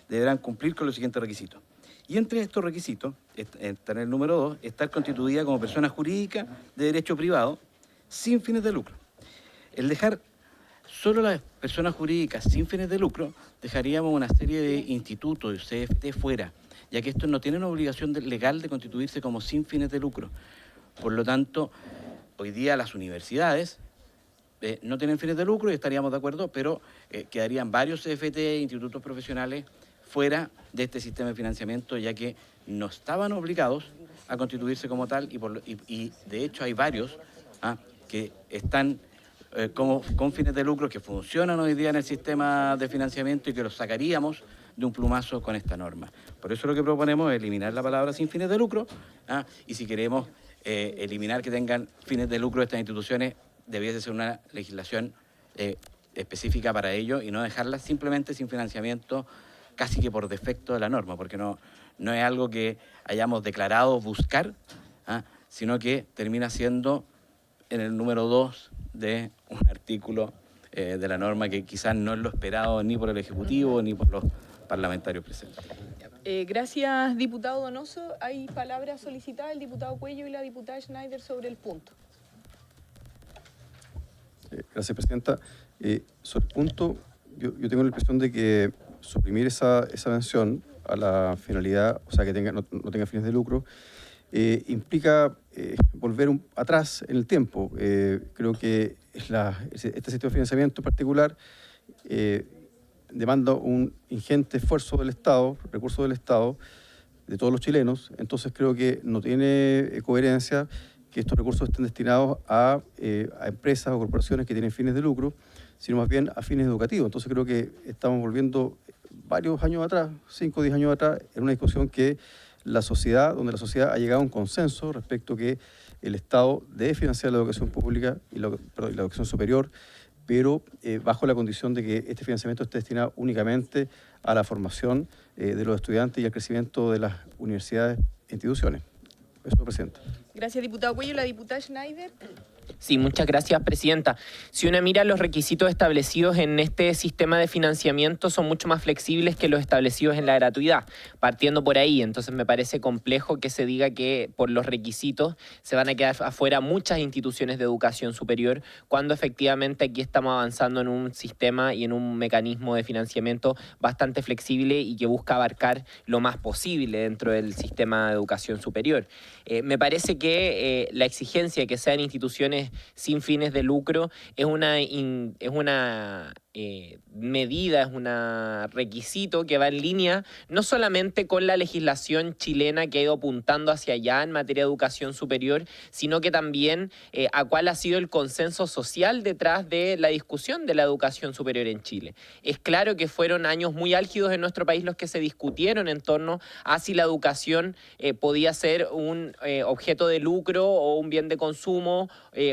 deberán cumplir con los siguientes requisitos. Y entre estos requisitos, está en el número 2, estar constituida como persona jurídica de derecho privado, sin fines de lucro. El dejar solo las personas jurídicas sin fines de lucro, dejaríamos una serie de institutos, CFT, fuera, ya que estos no tienen obligación legal de constituirse como sin fines de lucro. Por lo tanto, hoy día las universidades no tienen fines de lucro y estaríamos de acuerdo, pero quedarían varios CFT, institutos profesionales, fuera de este sistema de financiamiento, ya que no estaban obligados a constituirse como tal y de hecho hay varios que están con fines de lucro que funcionan hoy día en el sistema de financiamiento y que los sacaríamos de un plumazo con esta norma. Por eso lo que proponemos es eliminar la palabra sin fines de lucro, y si queremos eliminar que tengan fines de lucro estas instituciones, debiese ser una legislación específica para ello y no dejarlas simplemente sin financiamiento casi que por defecto de la norma, porque no es algo que hayamos declarado buscar, sino que termina siendo en el número 2 de un artículo de la norma que quizás no es lo esperado ni por el Ejecutivo ni por los parlamentarios presentes. Gracias, diputado Donoso. Hay palabras solicitadas el diputado Cuello y la diputada Schneider sobre el punto. Gracias, presidenta. Sobre el punto, yo tengo la impresión de que suprimir esa mención a la finalidad, o sea, que no tenga fines de lucro, implica volver atrás en el tiempo. Creo que este sistema de financiamiento en particular demanda un ingente esfuerzo del Estado, recursos del Estado, de todos los chilenos. Entonces creo que no tiene coherencia que estos recursos estén destinados a empresas o corporaciones que tienen fines de lucro, sino más bien a fines educativos. Entonces creo que estamos volviendo varios años atrás, 5 o 10 años atrás, en una discusión que donde la sociedad ha llegado a un consenso respecto a que el Estado debe financiar la educación pública y la educación superior, pero bajo la condición de que este financiamiento esté destinado únicamente a la formación de los estudiantes y al crecimiento de las universidades e instituciones. Eso, presidenta. Gracias, diputado Cuello. La diputada Schneider. Sí, muchas gracias, presidenta. Si uno mira los requisitos establecidos en este sistema de financiamiento, son mucho más flexibles que los establecidos en la gratuidad, partiendo por ahí. Entonces me parece complejo que se diga que por los requisitos se van a quedar afuera muchas instituciones de educación superior, cuando efectivamente aquí estamos avanzando en un sistema y en un mecanismo de financiamiento bastante flexible y que busca abarcar lo más posible dentro del sistema de educación superior. Me parece que la exigencia de que sean instituciones sin fines de lucro es una medida, es un requisito que va en línea no solamente con la legislación chilena que ha ido apuntando hacia allá en materia de educación superior, sino que también a cuál ha sido el consenso social detrás de la discusión de la educación superior en Chile. Es claro que fueron años muy álgidos en nuestro país los que se discutieron en torno a si la educación podía ser un objeto de lucro o un bien de consumo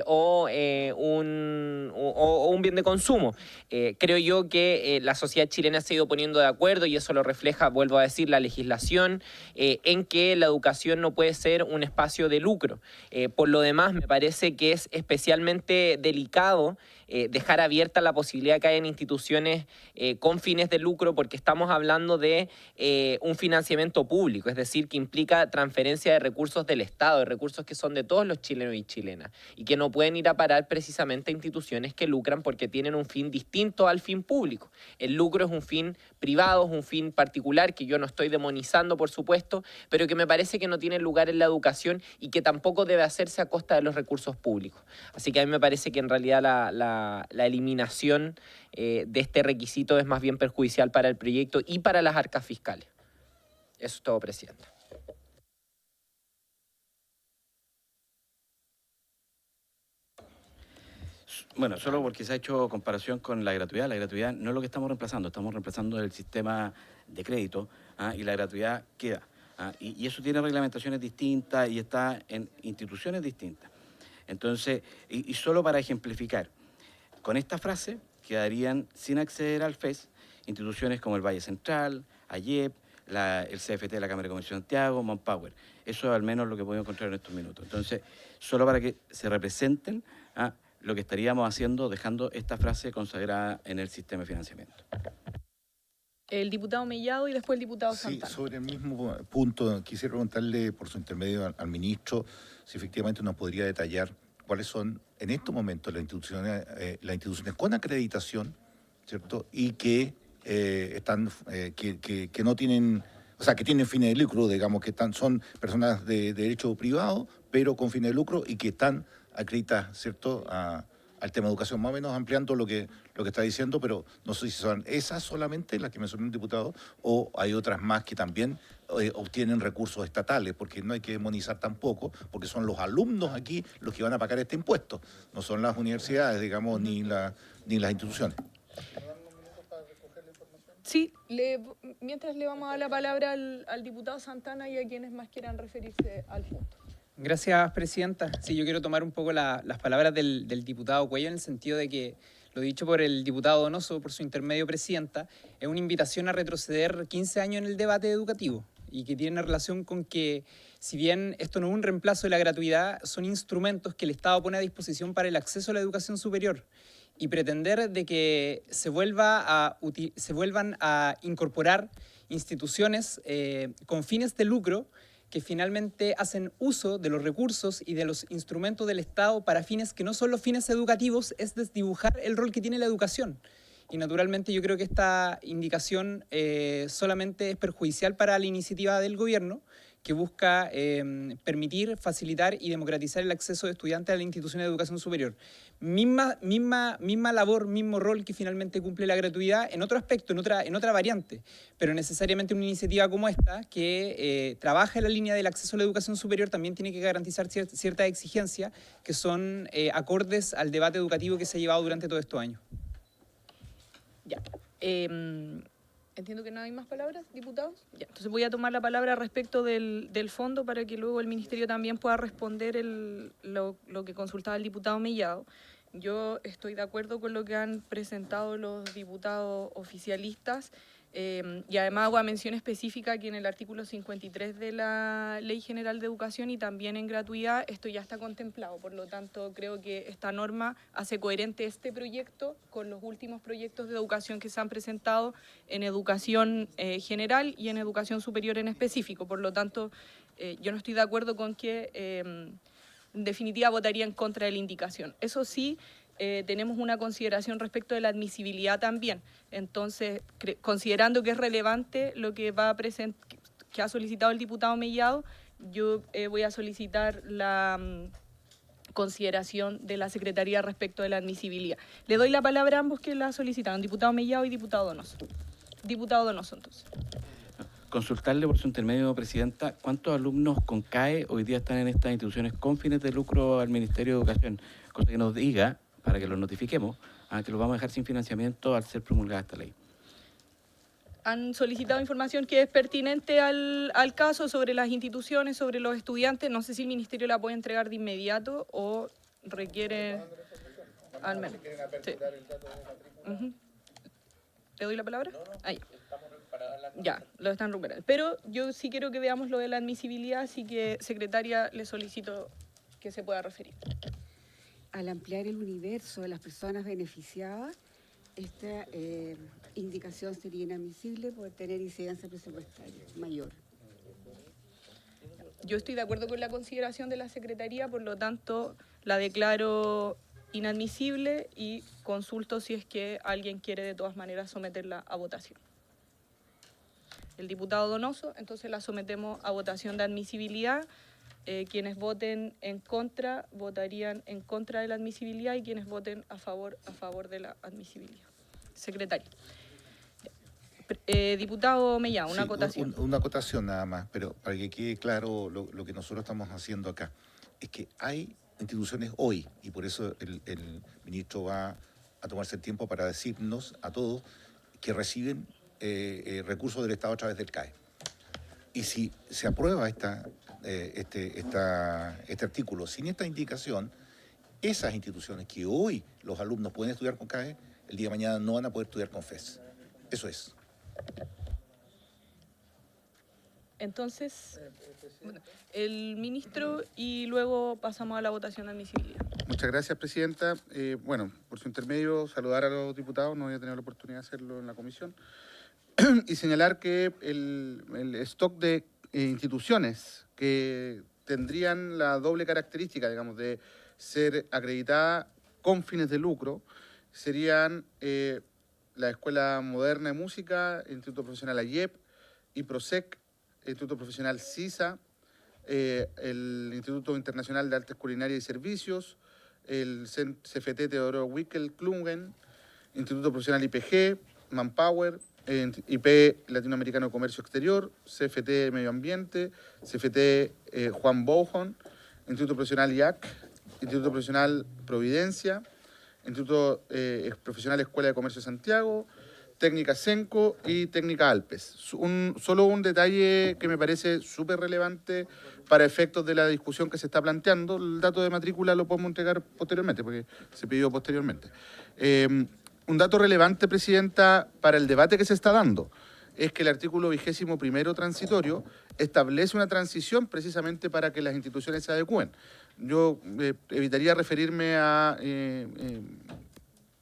o un bien de consumo. Creo yo que la sociedad chilena se ha ido poniendo de acuerdo, y eso lo refleja, vuelvo a decir, la legislación, en que la educación no puede ser un espacio de lucro. Por lo demás, me parece que es especialmente delicado dejar abierta la posibilidad que hayan instituciones con fines de lucro, porque estamos hablando de un financiamiento público, es decir, que implica transferencia de recursos del Estado, de recursos que son de todos los chilenos y chilenas, y que no pueden ir a parar precisamente a instituciones que lucran porque tienen un fin distinto al fin público. El lucro es un fin privado, es un fin particular que yo no estoy demonizando, por supuesto, pero que me parece que no tiene lugar en la educación y que tampoco debe hacerse a costa de los recursos públicos. Así que a mí me parece que en realidad la eliminación de este requisito es más bien perjudicial para el proyecto y para las arcas fiscales. Eso es todo, Presidenta. Bueno, solo porque se ha hecho comparación con la gratuidad. La gratuidad no es lo que estamos reemplazando el sistema de crédito, y la gratuidad queda. Y eso tiene reglamentaciones distintas y está en instituciones distintas. Entonces, y solo para ejemplificar, con esta frase quedarían sin acceder al FES instituciones como el Valle Central, AYEP, el CFT de la Cámara de Comercio de Santiago, Monpower. Eso es al menos lo que podemos encontrar en estos minutos. Entonces, solo para que se representen lo que estaríamos haciendo, dejando esta frase consagrada en el sistema de financiamiento. El diputado Mellado y después el diputado Santana. Sí, sobre el mismo punto, quisiera preguntarle por su intermedio al ministro si efectivamente nos podría detallar cuáles son en estos momentos las instituciones con acreditación, ¿cierto? Y que que no tienen, o sea, que tienen fines de lucro, digamos, que son personas de derecho privado, pero con fines de lucro y que están acreditadas, ¿cierto?, al tema de educación, más o menos ampliando lo que está diciendo, pero no sé si son esas solamente las que mencionó el diputado o hay otras más que también obtienen recursos estatales, porque no hay que demonizar tampoco, porque son los alumnos aquí los que van a pagar este impuesto, no son las universidades, digamos, ni las instituciones. Sí, mientras le vamos a dar la palabra al diputado Santana y a quienes más quieran referirse al punto. Gracias, Presidenta. Sí, yo quiero tomar un poco las palabras del diputado Cuello en el sentido de que lo dicho por el diputado Donoso, por su intermedio, Presidenta, es una invitación a retroceder 15 años en el debate educativo y que tiene relación con que, si bien esto no es un reemplazo de la gratuidad, son instrumentos que el Estado pone a disposición para el acceso a la educación superior. Y pretender de que se vuelvan a incorporar instituciones con fines de lucro que finalmente hacen uso de los recursos y de los instrumentos del Estado para fines que no son los fines educativos, es desdibujar el rol que tiene la educación. Y naturalmente yo creo que esta indicación solamente es perjudicial para la iniciativa del gobierno, que busca permitir, facilitar y democratizar el acceso de estudiantes a la institución de educación superior. Misma labor, mismo rol que finalmente cumple la gratuidad en otro aspecto, en otra variante, pero necesariamente una iniciativa como esta, que trabaja en la línea del acceso a la educación superior, también tiene que garantizar ciertas exigencias que son acordes al debate educativo que se ha llevado durante todos estos años. Ya. Entiendo que no hay más palabras, diputados. Ya, entonces voy a tomar la palabra respecto del fondo para que luego el Ministerio también pueda responder lo que consultaba el diputado Mellado. Yo estoy de acuerdo con lo que han presentado los diputados oficialistas y además hago mención específica que en el artículo 53 de la Ley General de Educación y también en gratuidad esto ya está contemplado. Por lo tanto, creo que esta norma hace coherente este proyecto con los últimos proyectos de educación que se han presentado en educación general y en educación superior en específico. Por lo tanto, yo no estoy de acuerdo con que en definitiva votaría en contra de la indicación. Eso sí, tenemos una consideración respecto de la admisibilidad también. Entonces, considerando que es relevante lo que que ha solicitado el diputado Mellado, yo voy a solicitar consideración de la Secretaría respecto de la admisibilidad. Le doy la palabra a ambos que la solicitaron, diputado Mellado y diputado Donoso. Diputado Donoso, entonces. Consultarle por su intermedio, Presidenta, ¿cuántos alumnos con CAE hoy día están en estas instituciones con fines de lucro al Ministerio de Educación? Cosa que nos diga, para que los notifiquemos, que los vamos a dejar sin financiamiento al ser promulgada esta ley. Han solicitado información que es pertinente al caso sobre las instituciones, sobre los estudiantes. No sé si el Ministerio la puede entregar de inmediato o requiere al menos. Sí. ¿Le doy la palabra? Ahí. Ya, lo están recuperando. Pero yo sí quiero que veamos lo de la admisibilidad, así que, secretaria, le solicito que se pueda referir. Al ampliar el universo de las personas beneficiadas, esta indicación sería inadmisible por tener incidencia presupuestaria mayor. Yo estoy de acuerdo con la consideración de la Secretaría, por lo tanto la declaro inadmisible y consulto si es que alguien quiere de todas maneras someterla a votación. El diputado Donoso, entonces la sometemos a votación de admisibilidad. Quienes voten en contra votarían en contra de la admisibilidad y quienes voten a favor de la admisibilidad. Secretario. Diputado Mellado, una acotación. Una acotación nada más, pero para que quede claro lo que nosotros estamos haciendo acá. Es que hay instituciones hoy, y por eso el ministro va a tomarse el tiempo para decirnos a todos que reciben recursos del Estado a través del CAE. Y si se aprueba este artículo sin esta indicación, esas instituciones que hoy los alumnos pueden estudiar con CAE, el día de mañana no van a poder estudiar con FES. Eso es. Entonces, bueno, el ministro y luego pasamos a la votación de admisibilidad. Muchas gracias, Presidenta. Bueno, por su intermedio, saludar a los diputados, no había tenido la oportunidad de hacerlo en la comisión, y señalar que el stock de instituciones que tendrían la doble característica, digamos, de ser acreditada con fines de lucro, serían la Escuela Moderna de Música, el Instituto Profesional AYEP, IPROSEC, el Instituto Profesional CISA, el Instituto Internacional de Artes Culinarias y Servicios, el CFT Teodoro Wickel Klungen, Instituto Profesional IPG, Manpower, IP Latinoamericano de Comercio Exterior, CFT Medio Ambiente, CFT Juan Boujon, Instituto Profesional IAC, Instituto Profesional Providencia, Instituto Profesional Escuela de Comercio de Santiago, Técnica Senco y Técnica Alpes. Solo un detalle que me parece súper relevante para efectos de la discusión que se está planteando. El dato de matrícula lo podemos entregar posteriormente, porque se pidió posteriormente. Un dato relevante, Presidenta, para el debate que se está dando, es que el artículo 21º transitorio establece una transición precisamente para que las instituciones se adecúen. Yo evitaría referirme a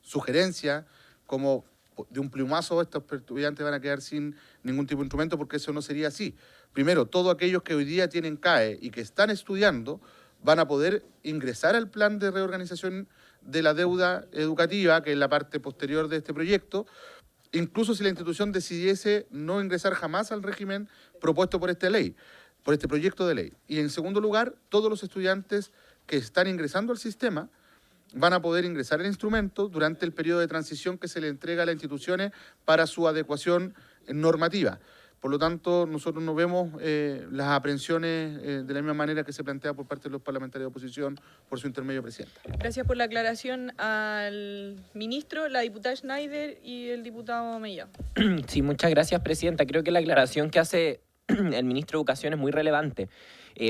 sugerencias como de un plumazo estos estudiantes van a quedar sin ningún tipo de instrumento, porque eso no sería así. Primero, todos aquellos que hoy día tienen CAE y que están estudiando van a poder ingresar al plan de reorganización de la deuda educativa, que es la parte posterior de este proyecto, incluso si la institución decidiese no ingresar jamás al régimen propuesto por esta ley, por este proyecto de ley. Y en segundo lugar, todos los estudiantes que están ingresando al sistema van a poder ingresar al instrumento durante el periodo de transición que se le entrega a las instituciones para su adecuación normativa. Por lo tanto, nosotros no vemos las aprehensiones de la misma manera que se plantea por parte de los parlamentarios de oposición, por su intermedio, Presidenta. Gracias por la aclaración al ministro, la diputada Schneider y el diputado Mellado. Sí, muchas gracias, Presidenta. Creo que la aclaración que hace el ministro de Educación es muy relevante,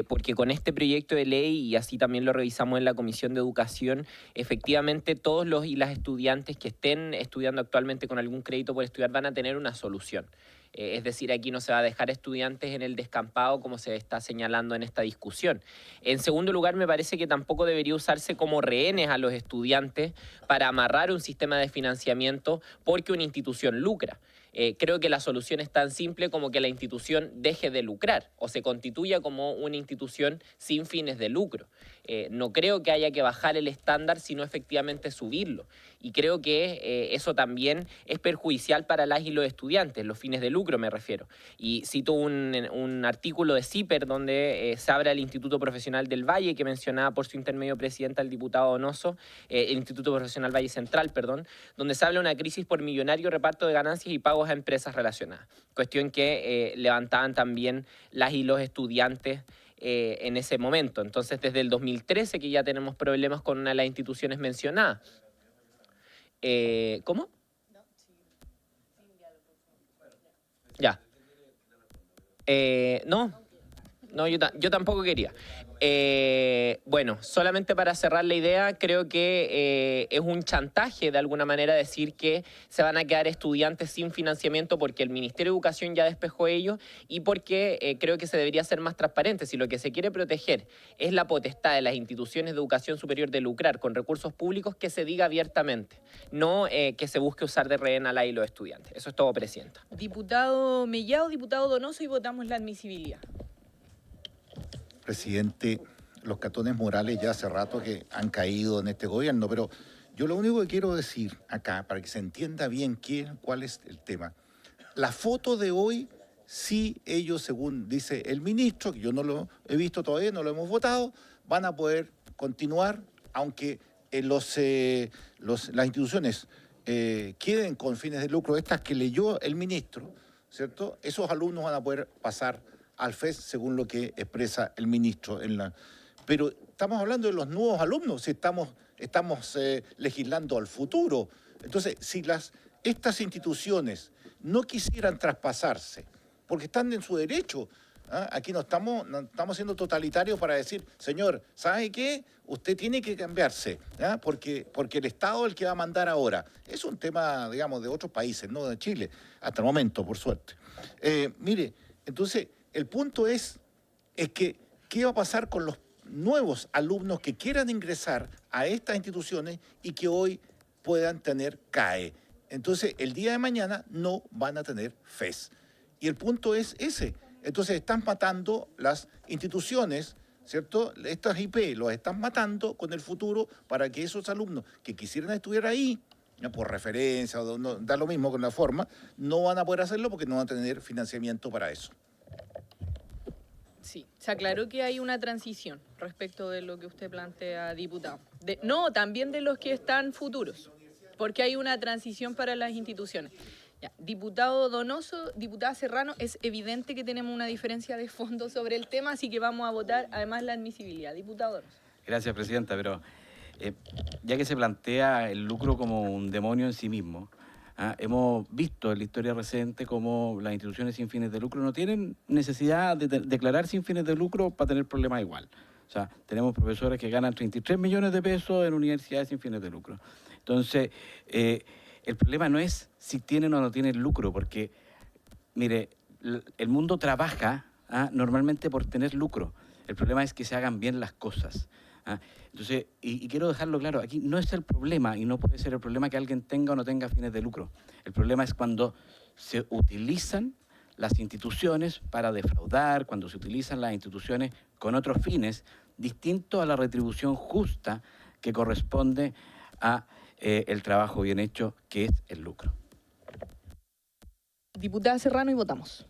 porque con este proyecto de ley, y así también lo revisamos en la Comisión de Educación, efectivamente todos los y las estudiantes que estén estudiando actualmente con algún crédito por estudiar van a tener una solución. Es decir, aquí no se va a dejar estudiantes en el descampado como se está señalando en esta discusión. En segundo lugar, me parece que tampoco debería usarse como rehenes a los estudiantes para amarrar un sistema de financiamiento porque una institución lucra. Creo que la solución es tan simple como que la institución deje de lucrar o se constituya como una institución sin fines de lucro. No creo que haya que bajar el estándar, sino efectivamente subirlo. Y creo que eso también es perjudicial para las y los estudiantes, los fines de lucro me refiero. Y cito un artículo de CIPER donde se habla del Instituto Profesional del Valle, que mencionaba por su intermedio presidenta el diputado Donoso, el Instituto Profesional Valle Central, perdón, donde se habla de una crisis por millonario reparto de ganancias y pagos a empresas relacionadas. Cuestión que levantaban también las y los estudiantes en ese momento. Entonces, desde el 2013 que ya tenemos problemas con una de las instituciones mencionadas. ¿Cómo? Ya. No, yo tampoco quería. Bueno, solamente para cerrar la idea, creo que es un chantaje de alguna manera decir que se van a quedar estudiantes sin financiamiento porque el Ministerio de Educación ya despejó ello y porque creo que se debería ser más transparente. Si lo que se quiere proteger es la potestad de las instituciones de educación superior de lucrar con recursos públicos, que se diga abiertamente, no que se busque usar de rehén a la y los estudiantes. Eso es todo, Presidenta. Diputado Mellado, diputado Donoso, y votamos la admisibilidad. Presidente, los catones morales ya hace rato que han caído en este gobierno, pero yo lo único que quiero decir acá, para que se entienda bien cuál es el tema, la foto de hoy, sí ellos, según dice el ministro, que yo no lo he visto todavía, no lo hemos votado, van a poder continuar, aunque las instituciones queden con fines de lucro, estas que leyó el ministro, ¿cierto? Esos alumnos van a poder pasar al FES según lo que expresa el ministro. Pero estamos hablando de los nuevos alumnos, si estamos legislando al futuro. Entonces, si estas instituciones no quisieran traspasarse, porque están en su derecho, aquí no estamos siendo totalitarios para decir, señor, ¿sabe qué? Usted tiene que cambiarse, porque el Estado es el que va a mandar ahora. Es un tema, digamos, de otros países, no de Chile, hasta el momento, por suerte. Mire, entonces, el punto es que, ¿qué va a pasar con los nuevos alumnos que quieran ingresar a estas instituciones y que hoy puedan tener CAE? Entonces, el día de mañana no van a tener FES. Y el punto es ese. Entonces, están matando las instituciones, ¿cierto? Estas IP los están matando con el futuro para que esos alumnos que quisieran estudiar ahí, por referencia, o no, da lo mismo con la forma, no van a poder hacerlo porque no van a tener financiamiento para eso. Sí, se aclaró que hay una transición respecto de lo que usted plantea, diputado. No, también de los que están futuros, porque hay una transición para las instituciones. Ya, diputado Donoso, diputada Serrano, es evidente que tenemos una diferencia de fondo sobre el tema, así que vamos a votar además la admisibilidad. Diputado Donoso. Gracias, Presidenta, pero ya que se plantea el lucro como un demonio en sí mismo, hemos visto en la historia reciente cómo las instituciones sin fines de lucro no tienen necesidad de declarar sin fines de lucro para tener problemas igual. O sea, tenemos profesores que ganan 33 millones de pesos en universidades sin fines de lucro. Entonces, el problema no es si tienen o no tienen lucro, porque, mire, el mundo trabaja normalmente por tener lucro. El problema es que se hagan bien las cosas. Entonces, y quiero dejarlo claro, aquí no es el problema y no puede ser el problema que alguien tenga o no tenga fines de lucro. El problema es cuando se utilizan las instituciones para defraudar, cuando se utilizan las instituciones con otros fines distintos a la retribución justa que corresponde a el trabajo bien hecho, que es el lucro. Diputada Serrano, y votamos.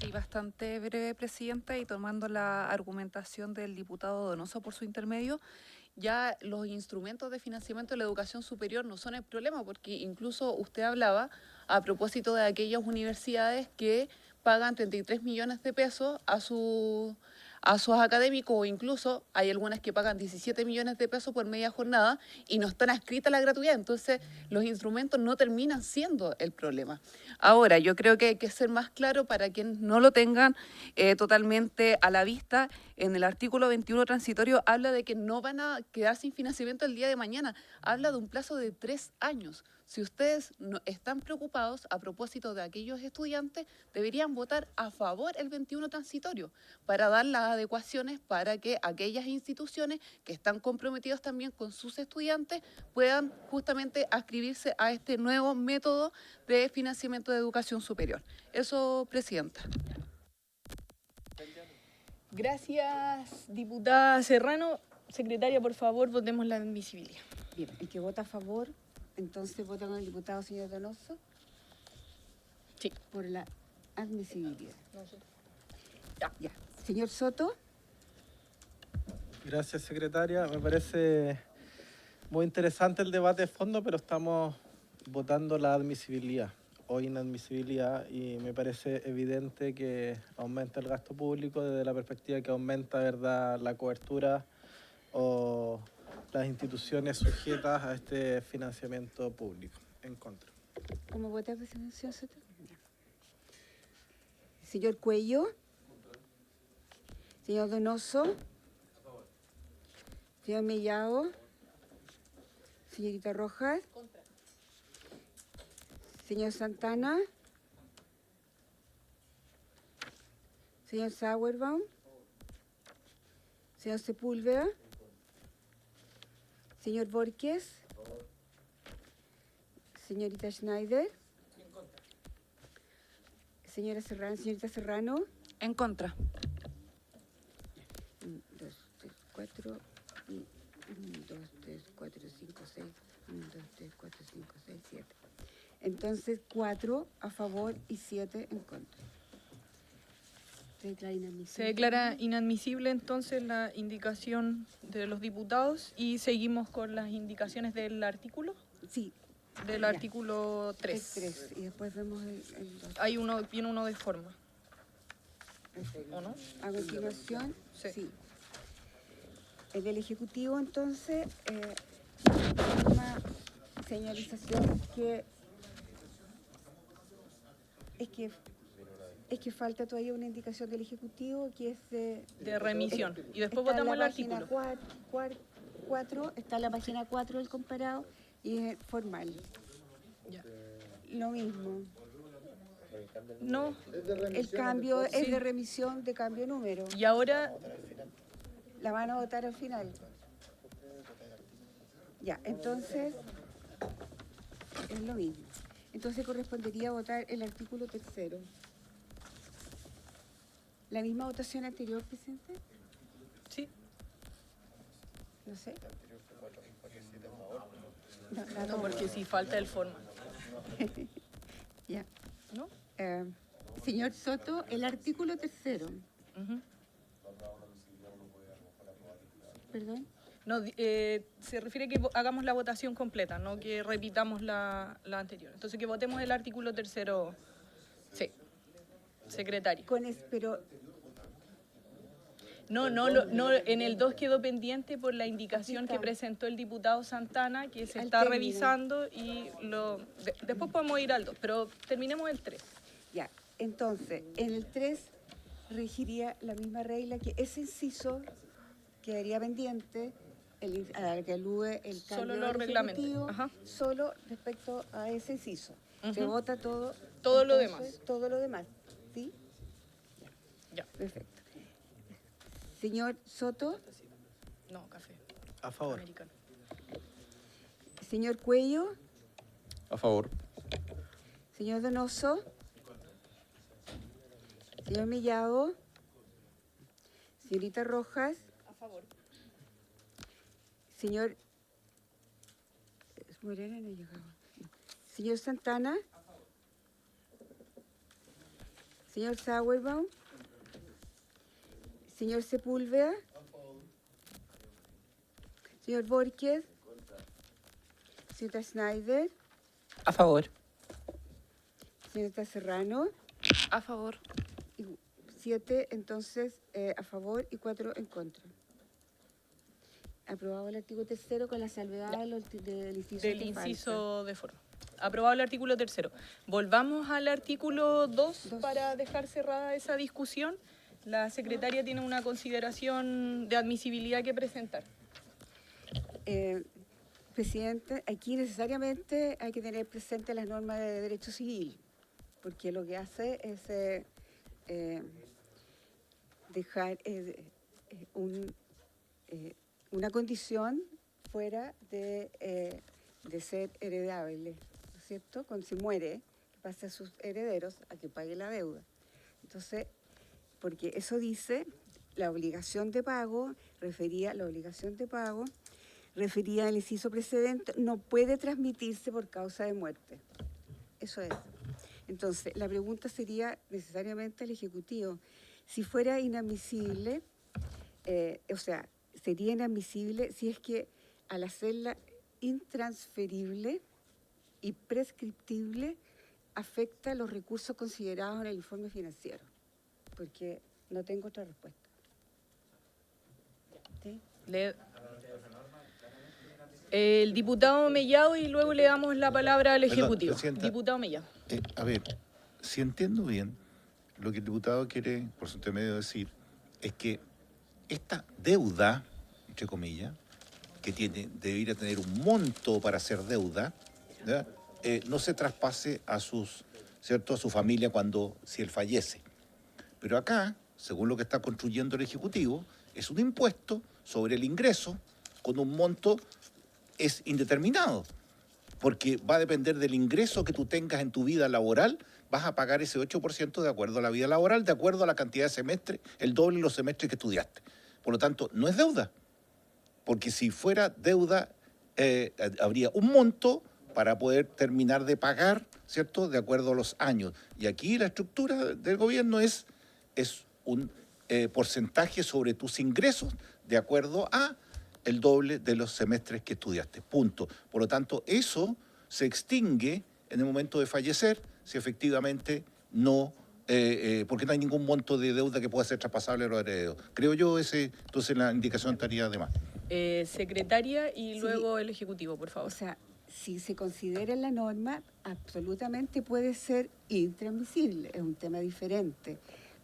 Sí, bastante breve, Presidenta, y tomando la argumentación del diputado Donoso por su intermedio, ya los instrumentos de financiamiento de la educación superior no son el problema, porque incluso usted hablaba a propósito de aquellas universidades que pagan 33 millones de pesos a sus académicos, o incluso hay algunas que pagan 17 millones de pesos por media jornada y no están adscritas a la gratuidad. Entonces, los instrumentos no terminan siendo el problema. Ahora, yo creo que hay que ser más claro para quienes no lo tengan totalmente a la vista. En el artículo 21 transitorio habla de que no van a quedar sin financiamiento el día de mañana. Habla de un plazo de 3 años. Si ustedes no están preocupados a propósito de aquellos estudiantes, deberían votar a favor el 21 transitorio para dar las adecuaciones para que aquellas instituciones que están comprometidas también con sus estudiantes puedan justamente adscribirse a este nuevo método de financiamiento de educación superior. Eso, Presidenta. Gracias, diputada Serrano. Secretaria, por favor, votemos la admisibilidad. Bien, el que vota a favor, entonces vota con el diputado señor Donoso. Sí. Por la admisibilidad. Ya. Señor Soto. Gracias, secretaria. Me parece muy interesante el debate de fondo, pero estamos votando la admisibilidad o inadmisibilidad y me parece evidente que aumenta el gasto público desde la perspectiva que aumenta, ¿verdad?, la cobertura o las instituciones sujetas a este financiamiento público. En contra. ¿Cómo vota, señor Soto? Señor Cuello. Señor Donoso. Señor Mellado. Señorita Rojas. Señor Santana. Señor Sauerbaum. Señor Sepúlveda. Señor Borges. Señorita Schneider. Señorita Serrano. En contra. 1, 2, 3, 4. 1, 2, 3, 4, 5, 6. 1, 2, 3, 4, 5, 6, 7. Entonces, 4 a favor y 7 en contra. Se declara inadmisible entonces la indicación de los diputados y seguimos con las indicaciones del artículo. Sí. Del Ya. artículo 3. El 3. Y después vemos el 2. Hay uno, viene uno de forma, Perfecto. ¿o no? A continuación, Sí. sí. El del Ejecutivo, entonces, una señalización que es que falta todavía una indicación del Ejecutivo que es De remisión. Y después está en votamos el la página artículo. 4, está en la página 4 del comparado y es formal. Ya. Lo mismo. No. El cambio es de remisión de cambio de número. Y ahora, La van a votar al final. Ya, entonces es lo mismo. Entonces correspondería votar el artículo 3. ¿La misma votación anterior, presidente? sí. No sé. No, porque si falta el forma. Ya. ¿No? Señor Soto, el artículo 3. Ujú. Perdón. No, se refiere que hagamos la votación completa, no que repitamos la anterior. Entonces que votemos el artículo 3. Sí. Secretario. Pero No, en el 2 quedó pendiente por la indicación que presentó el diputado Santana, que se Al está término. revisando y después podemos ir al 2, pero terminemos el 3. ya, entonces, en el 3 regiría la misma regla que ese inciso quedaría pendiente a la que alude el cambio Solo los del reglamentos. Ejecutivo, Ajá. solo respecto a ese inciso. Se Ujú. vota todo. Todo lo entonces, demás. Todo lo demás, ¿sí? Ya. Perfecto. Señor Soto, No, café. A favor. Americano. señor Cuello, A favor. señor Donoso, señor Mellado, señorita Rojas, A favor. señor Morena no llegaba. Señor Santana, señor Sauerbaum, señor Sepúlveda, señor Borges, señorita Schneider, A favor. señorita Serrano, A favor. y 7 entonces a favor y 4 en contra. Aprobado el artículo 3 con la salvedad del inciso Del que falta. inciso de forma. Aprobado el artículo 3. Volvamos al artículo 2 para dejar cerrada esa discusión. La secretaria tiene una consideración de admisibilidad que presentar. Presidente, aquí necesariamente hay que tener presente las normas de derecho civil, porque lo que hace es dejar una condición fuera de ser heredable, ¿no es cierto? Cuando se muere, pasa a sus herederos a que pague la deuda. Entonces, porque eso dice la obligación de pago, refería al inciso precedente, no puede transmitirse por causa de muerte. Eso es. Entonces, la pregunta sería necesariamente al Ejecutivo. Si fuera inadmisible, sería inadmisible si es que al hacerla intransferible y prescriptible afecta los recursos considerados en el informe financiero. Porque no tengo otra respuesta. ¿Sí? El diputado Mellado y luego le damos la palabra al Perdón, Ejecutivo. Presidenta. Diputado Mellado. A ver, si entiendo bien, lo que el diputado quiere, por su intermedio, decir es que esta deuda, entre comillas, que debería tener un monto para hacer deuda, ¿verdad? No se traspase a ¿cierto? A su familia si él fallece. Pero acá, según lo que está construyendo el Ejecutivo, es un impuesto sobre el ingreso con un monto es indeterminado, porque va a depender del ingreso que tú tengas en tu vida laboral, vas a pagar ese 8% de acuerdo a la vida laboral, de acuerdo a la cantidad de semestres, el doble de los semestres que estudiaste. Por lo tanto, no es deuda, porque si fuera deuda, habría un monto para poder terminar de pagar, ¿cierto?, de acuerdo a los años. Y aquí la estructura del gobierno es un porcentaje sobre tus ingresos de acuerdo a el doble de los semestres que estudiaste, punto. Por lo tanto, eso se extingue en el momento de fallecer si efectivamente no, porque no hay ningún monto de deuda que pueda ser traspasable a los herederos. Creo yo, entonces la indicación estaría de más. Secretaria y luego el Ejecutivo, por favor. O sea, si se considera en la norma, absolutamente puede ser intransmisible, es un tema diferente.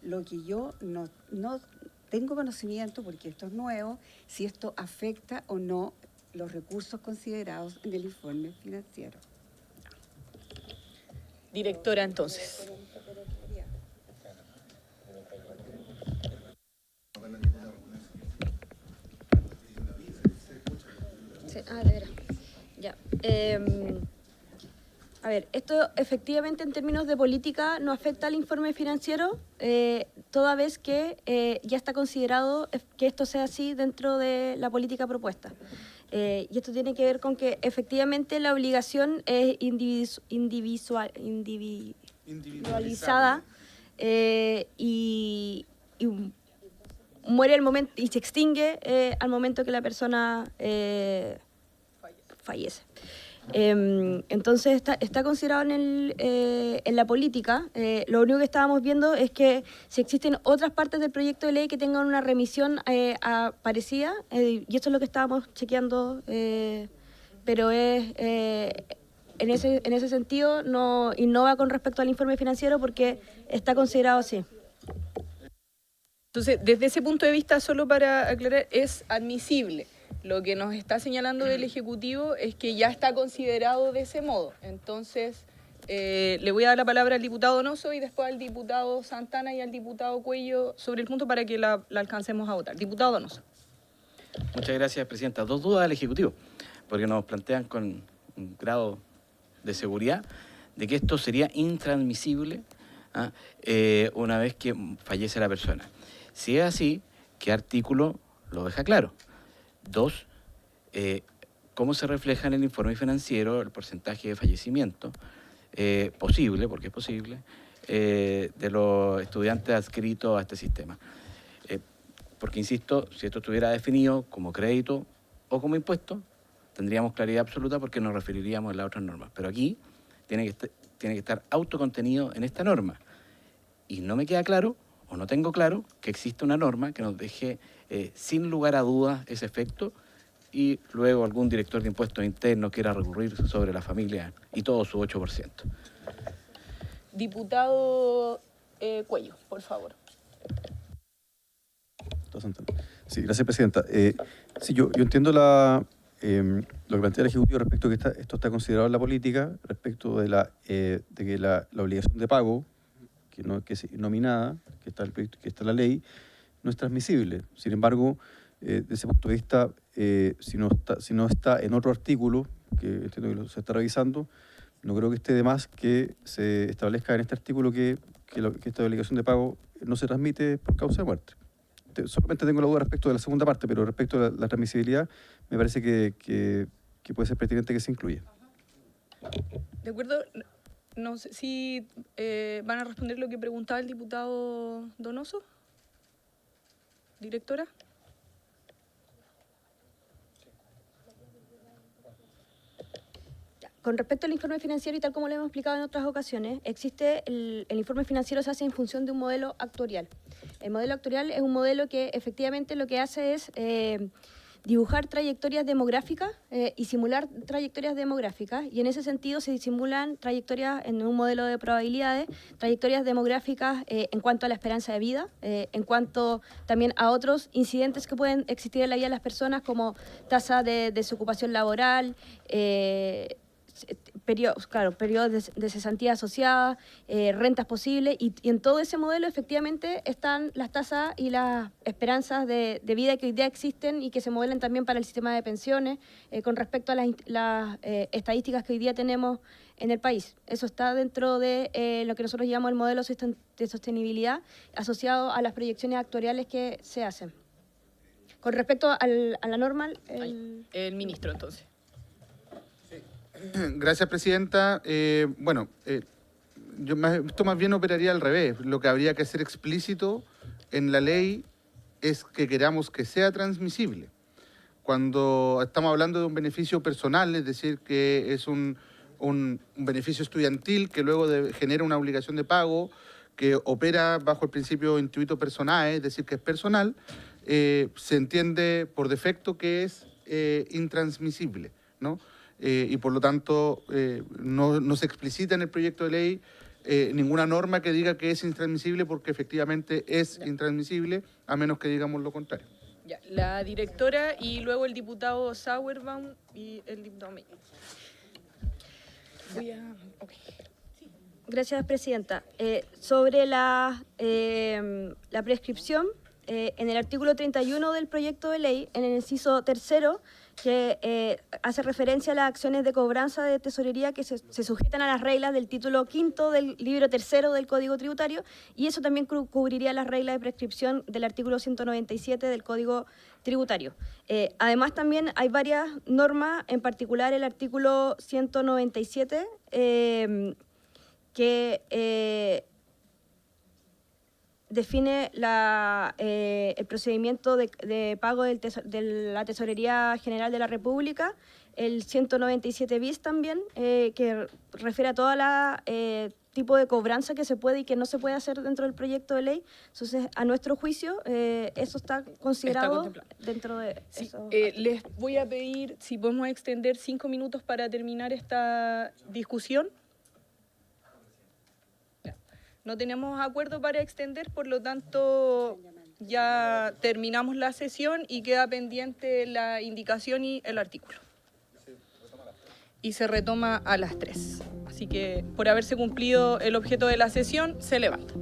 Lo que yo no tengo conocimiento, porque esto es nuevo, si esto afecta o no los recursos considerados en el informe financiero. Directora, entonces. Sí, de veras. Ya. A ver, esto efectivamente en términos de política no afecta al informe financiero, toda vez que ya está considerado que esto sea así dentro de la política propuesta. Y esto tiene que ver con que efectivamente la obligación es individualizada y muere al momento y se extingue al momento que la persona fallece. Entonces está considerado en la política. Lo único que estábamos viendo es que si existen otras partes del proyecto de ley que tengan una remisión parecida, y esto es lo que estábamos chequeando, pero en ese sentido no innova con respecto al informe financiero porque está considerado así. Entonces, desde ese punto de vista, solo para aclarar, es admisible. Lo que nos está señalando del Ejecutivo es que ya está considerado de ese modo. Entonces, le voy a dar la palabra al diputado Donoso y después al diputado Santana y al diputado Cuello sobre el punto para que la alcancemos a votar. Diputado Donoso. Muchas gracias, Presidenta. Dos dudas al Ejecutivo, porque nos plantean con un grado de seguridad de que esto sería intransmisible una vez que fallece la persona. Si es así, ¿qué artículo lo deja claro? Dos, ¿cómo se refleja en el informe financiero el porcentaje de fallecimiento posible, porque es posible, de los estudiantes adscritos a este sistema? Porque, insisto, si esto estuviera definido como crédito o como impuesto, tendríamos claridad absoluta porque nos referiríamos a las otras normas. Pero aquí tiene que estar autocontenido en esta norma. Y no me queda claro, o no tengo claro, que existe una norma que nos deje sin lugar a dudas ese efecto y luego algún director de impuestos internos quiera recurrir sobre la familia y todo su 8%. Diputado Cuello, por favor. Sí, gracias, Presidenta. Sí, yo entiendo la lo que plantea el Ejecutivo respecto a que esto está considerado en la política, respecto de que la obligación de pago, que es nominada, que está en la ley, no es transmisible. Sin embargo, desde ese punto de vista, si no está en otro artículo, que entiendo que se está revisando, no creo que esté de más que se establezca en este artículo que esta obligación de pago no se transmite por causa de muerte. Solamente tengo la duda respecto de la segunda parte, pero respecto a la transmisibilidad, me parece que puede ser pertinente que se incluya. De acuerdo, no sé si van a responder lo que preguntaba el diputado Donoso. Directora. Con respecto al informe financiero y tal como lo hemos explicado en otras ocasiones, existe el informe financiero se hace en función de un modelo actuarial. El modelo actuarial es un modelo que efectivamente lo que hace es dibujar trayectorias demográficas y simular trayectorias demográficas, y en ese sentido se simulan trayectorias en un modelo de probabilidades, trayectorias demográficas en cuanto a la esperanza de vida, en cuanto también a otros incidentes que pueden existir en la vida de las personas, como tasa de desocupación laboral, periodos de cesantía asociada, rentas posibles, y en todo ese modelo efectivamente están las tasas y las esperanzas de vida que hoy día existen y que se modelan también para el sistema de pensiones con respecto a las estadísticas que hoy día tenemos en el país. Eso está dentro de lo que nosotros llamamos el modelo de sostenibilidad asociado a las proyecciones actuariales que se hacen. Con respecto a la norma... El ministro, entonces. Gracias, presidenta. Esto más bien operaría al revés. Lo que habría que hacer explícito en la ley es que queramos que sea transmisible. Cuando estamos hablando de un beneficio personal, es decir, que es un beneficio estudiantil que luego genera una obligación de pago, que opera bajo el principio intuito personae, es decir, que es personal, se entiende por defecto que es intransmisible, ¿no? Y por lo tanto no se explicita en el proyecto de ley ninguna norma que diga que es intransmisible, porque efectivamente es intransmisible, a menos que digamos lo contrario. Ya, la directora y luego el diputado Sauerbaum y el diputado Meyer. Gracias, presidenta. Sobre la prescripción, en el artículo 31 del proyecto de ley, en el inciso tercero, que hace referencia a las acciones de cobranza de tesorería que se sujetan a las reglas del título quinto del libro tercero del Código Tributario, y eso también cubriría las reglas de prescripción del artículo 197 del Código Tributario. Además, también hay varias normas, en particular el artículo 197, que define el procedimiento de pago de la Tesorería General de la República, el 197 bis también, que refiere a toda la tipo de cobranza que se puede y que no se puede hacer dentro del proyecto de ley. Entonces, a nuestro juicio, eso está considerado dentro de eso. Les voy a pedir si podemos extender 5 minutos para terminar esta discusión. No tenemos acuerdo para extender, por lo tanto ya terminamos la sesión y queda pendiente la indicación y el artículo. Y se retoma a las 3. Así que por haberse cumplido el objeto de la sesión, se levanta.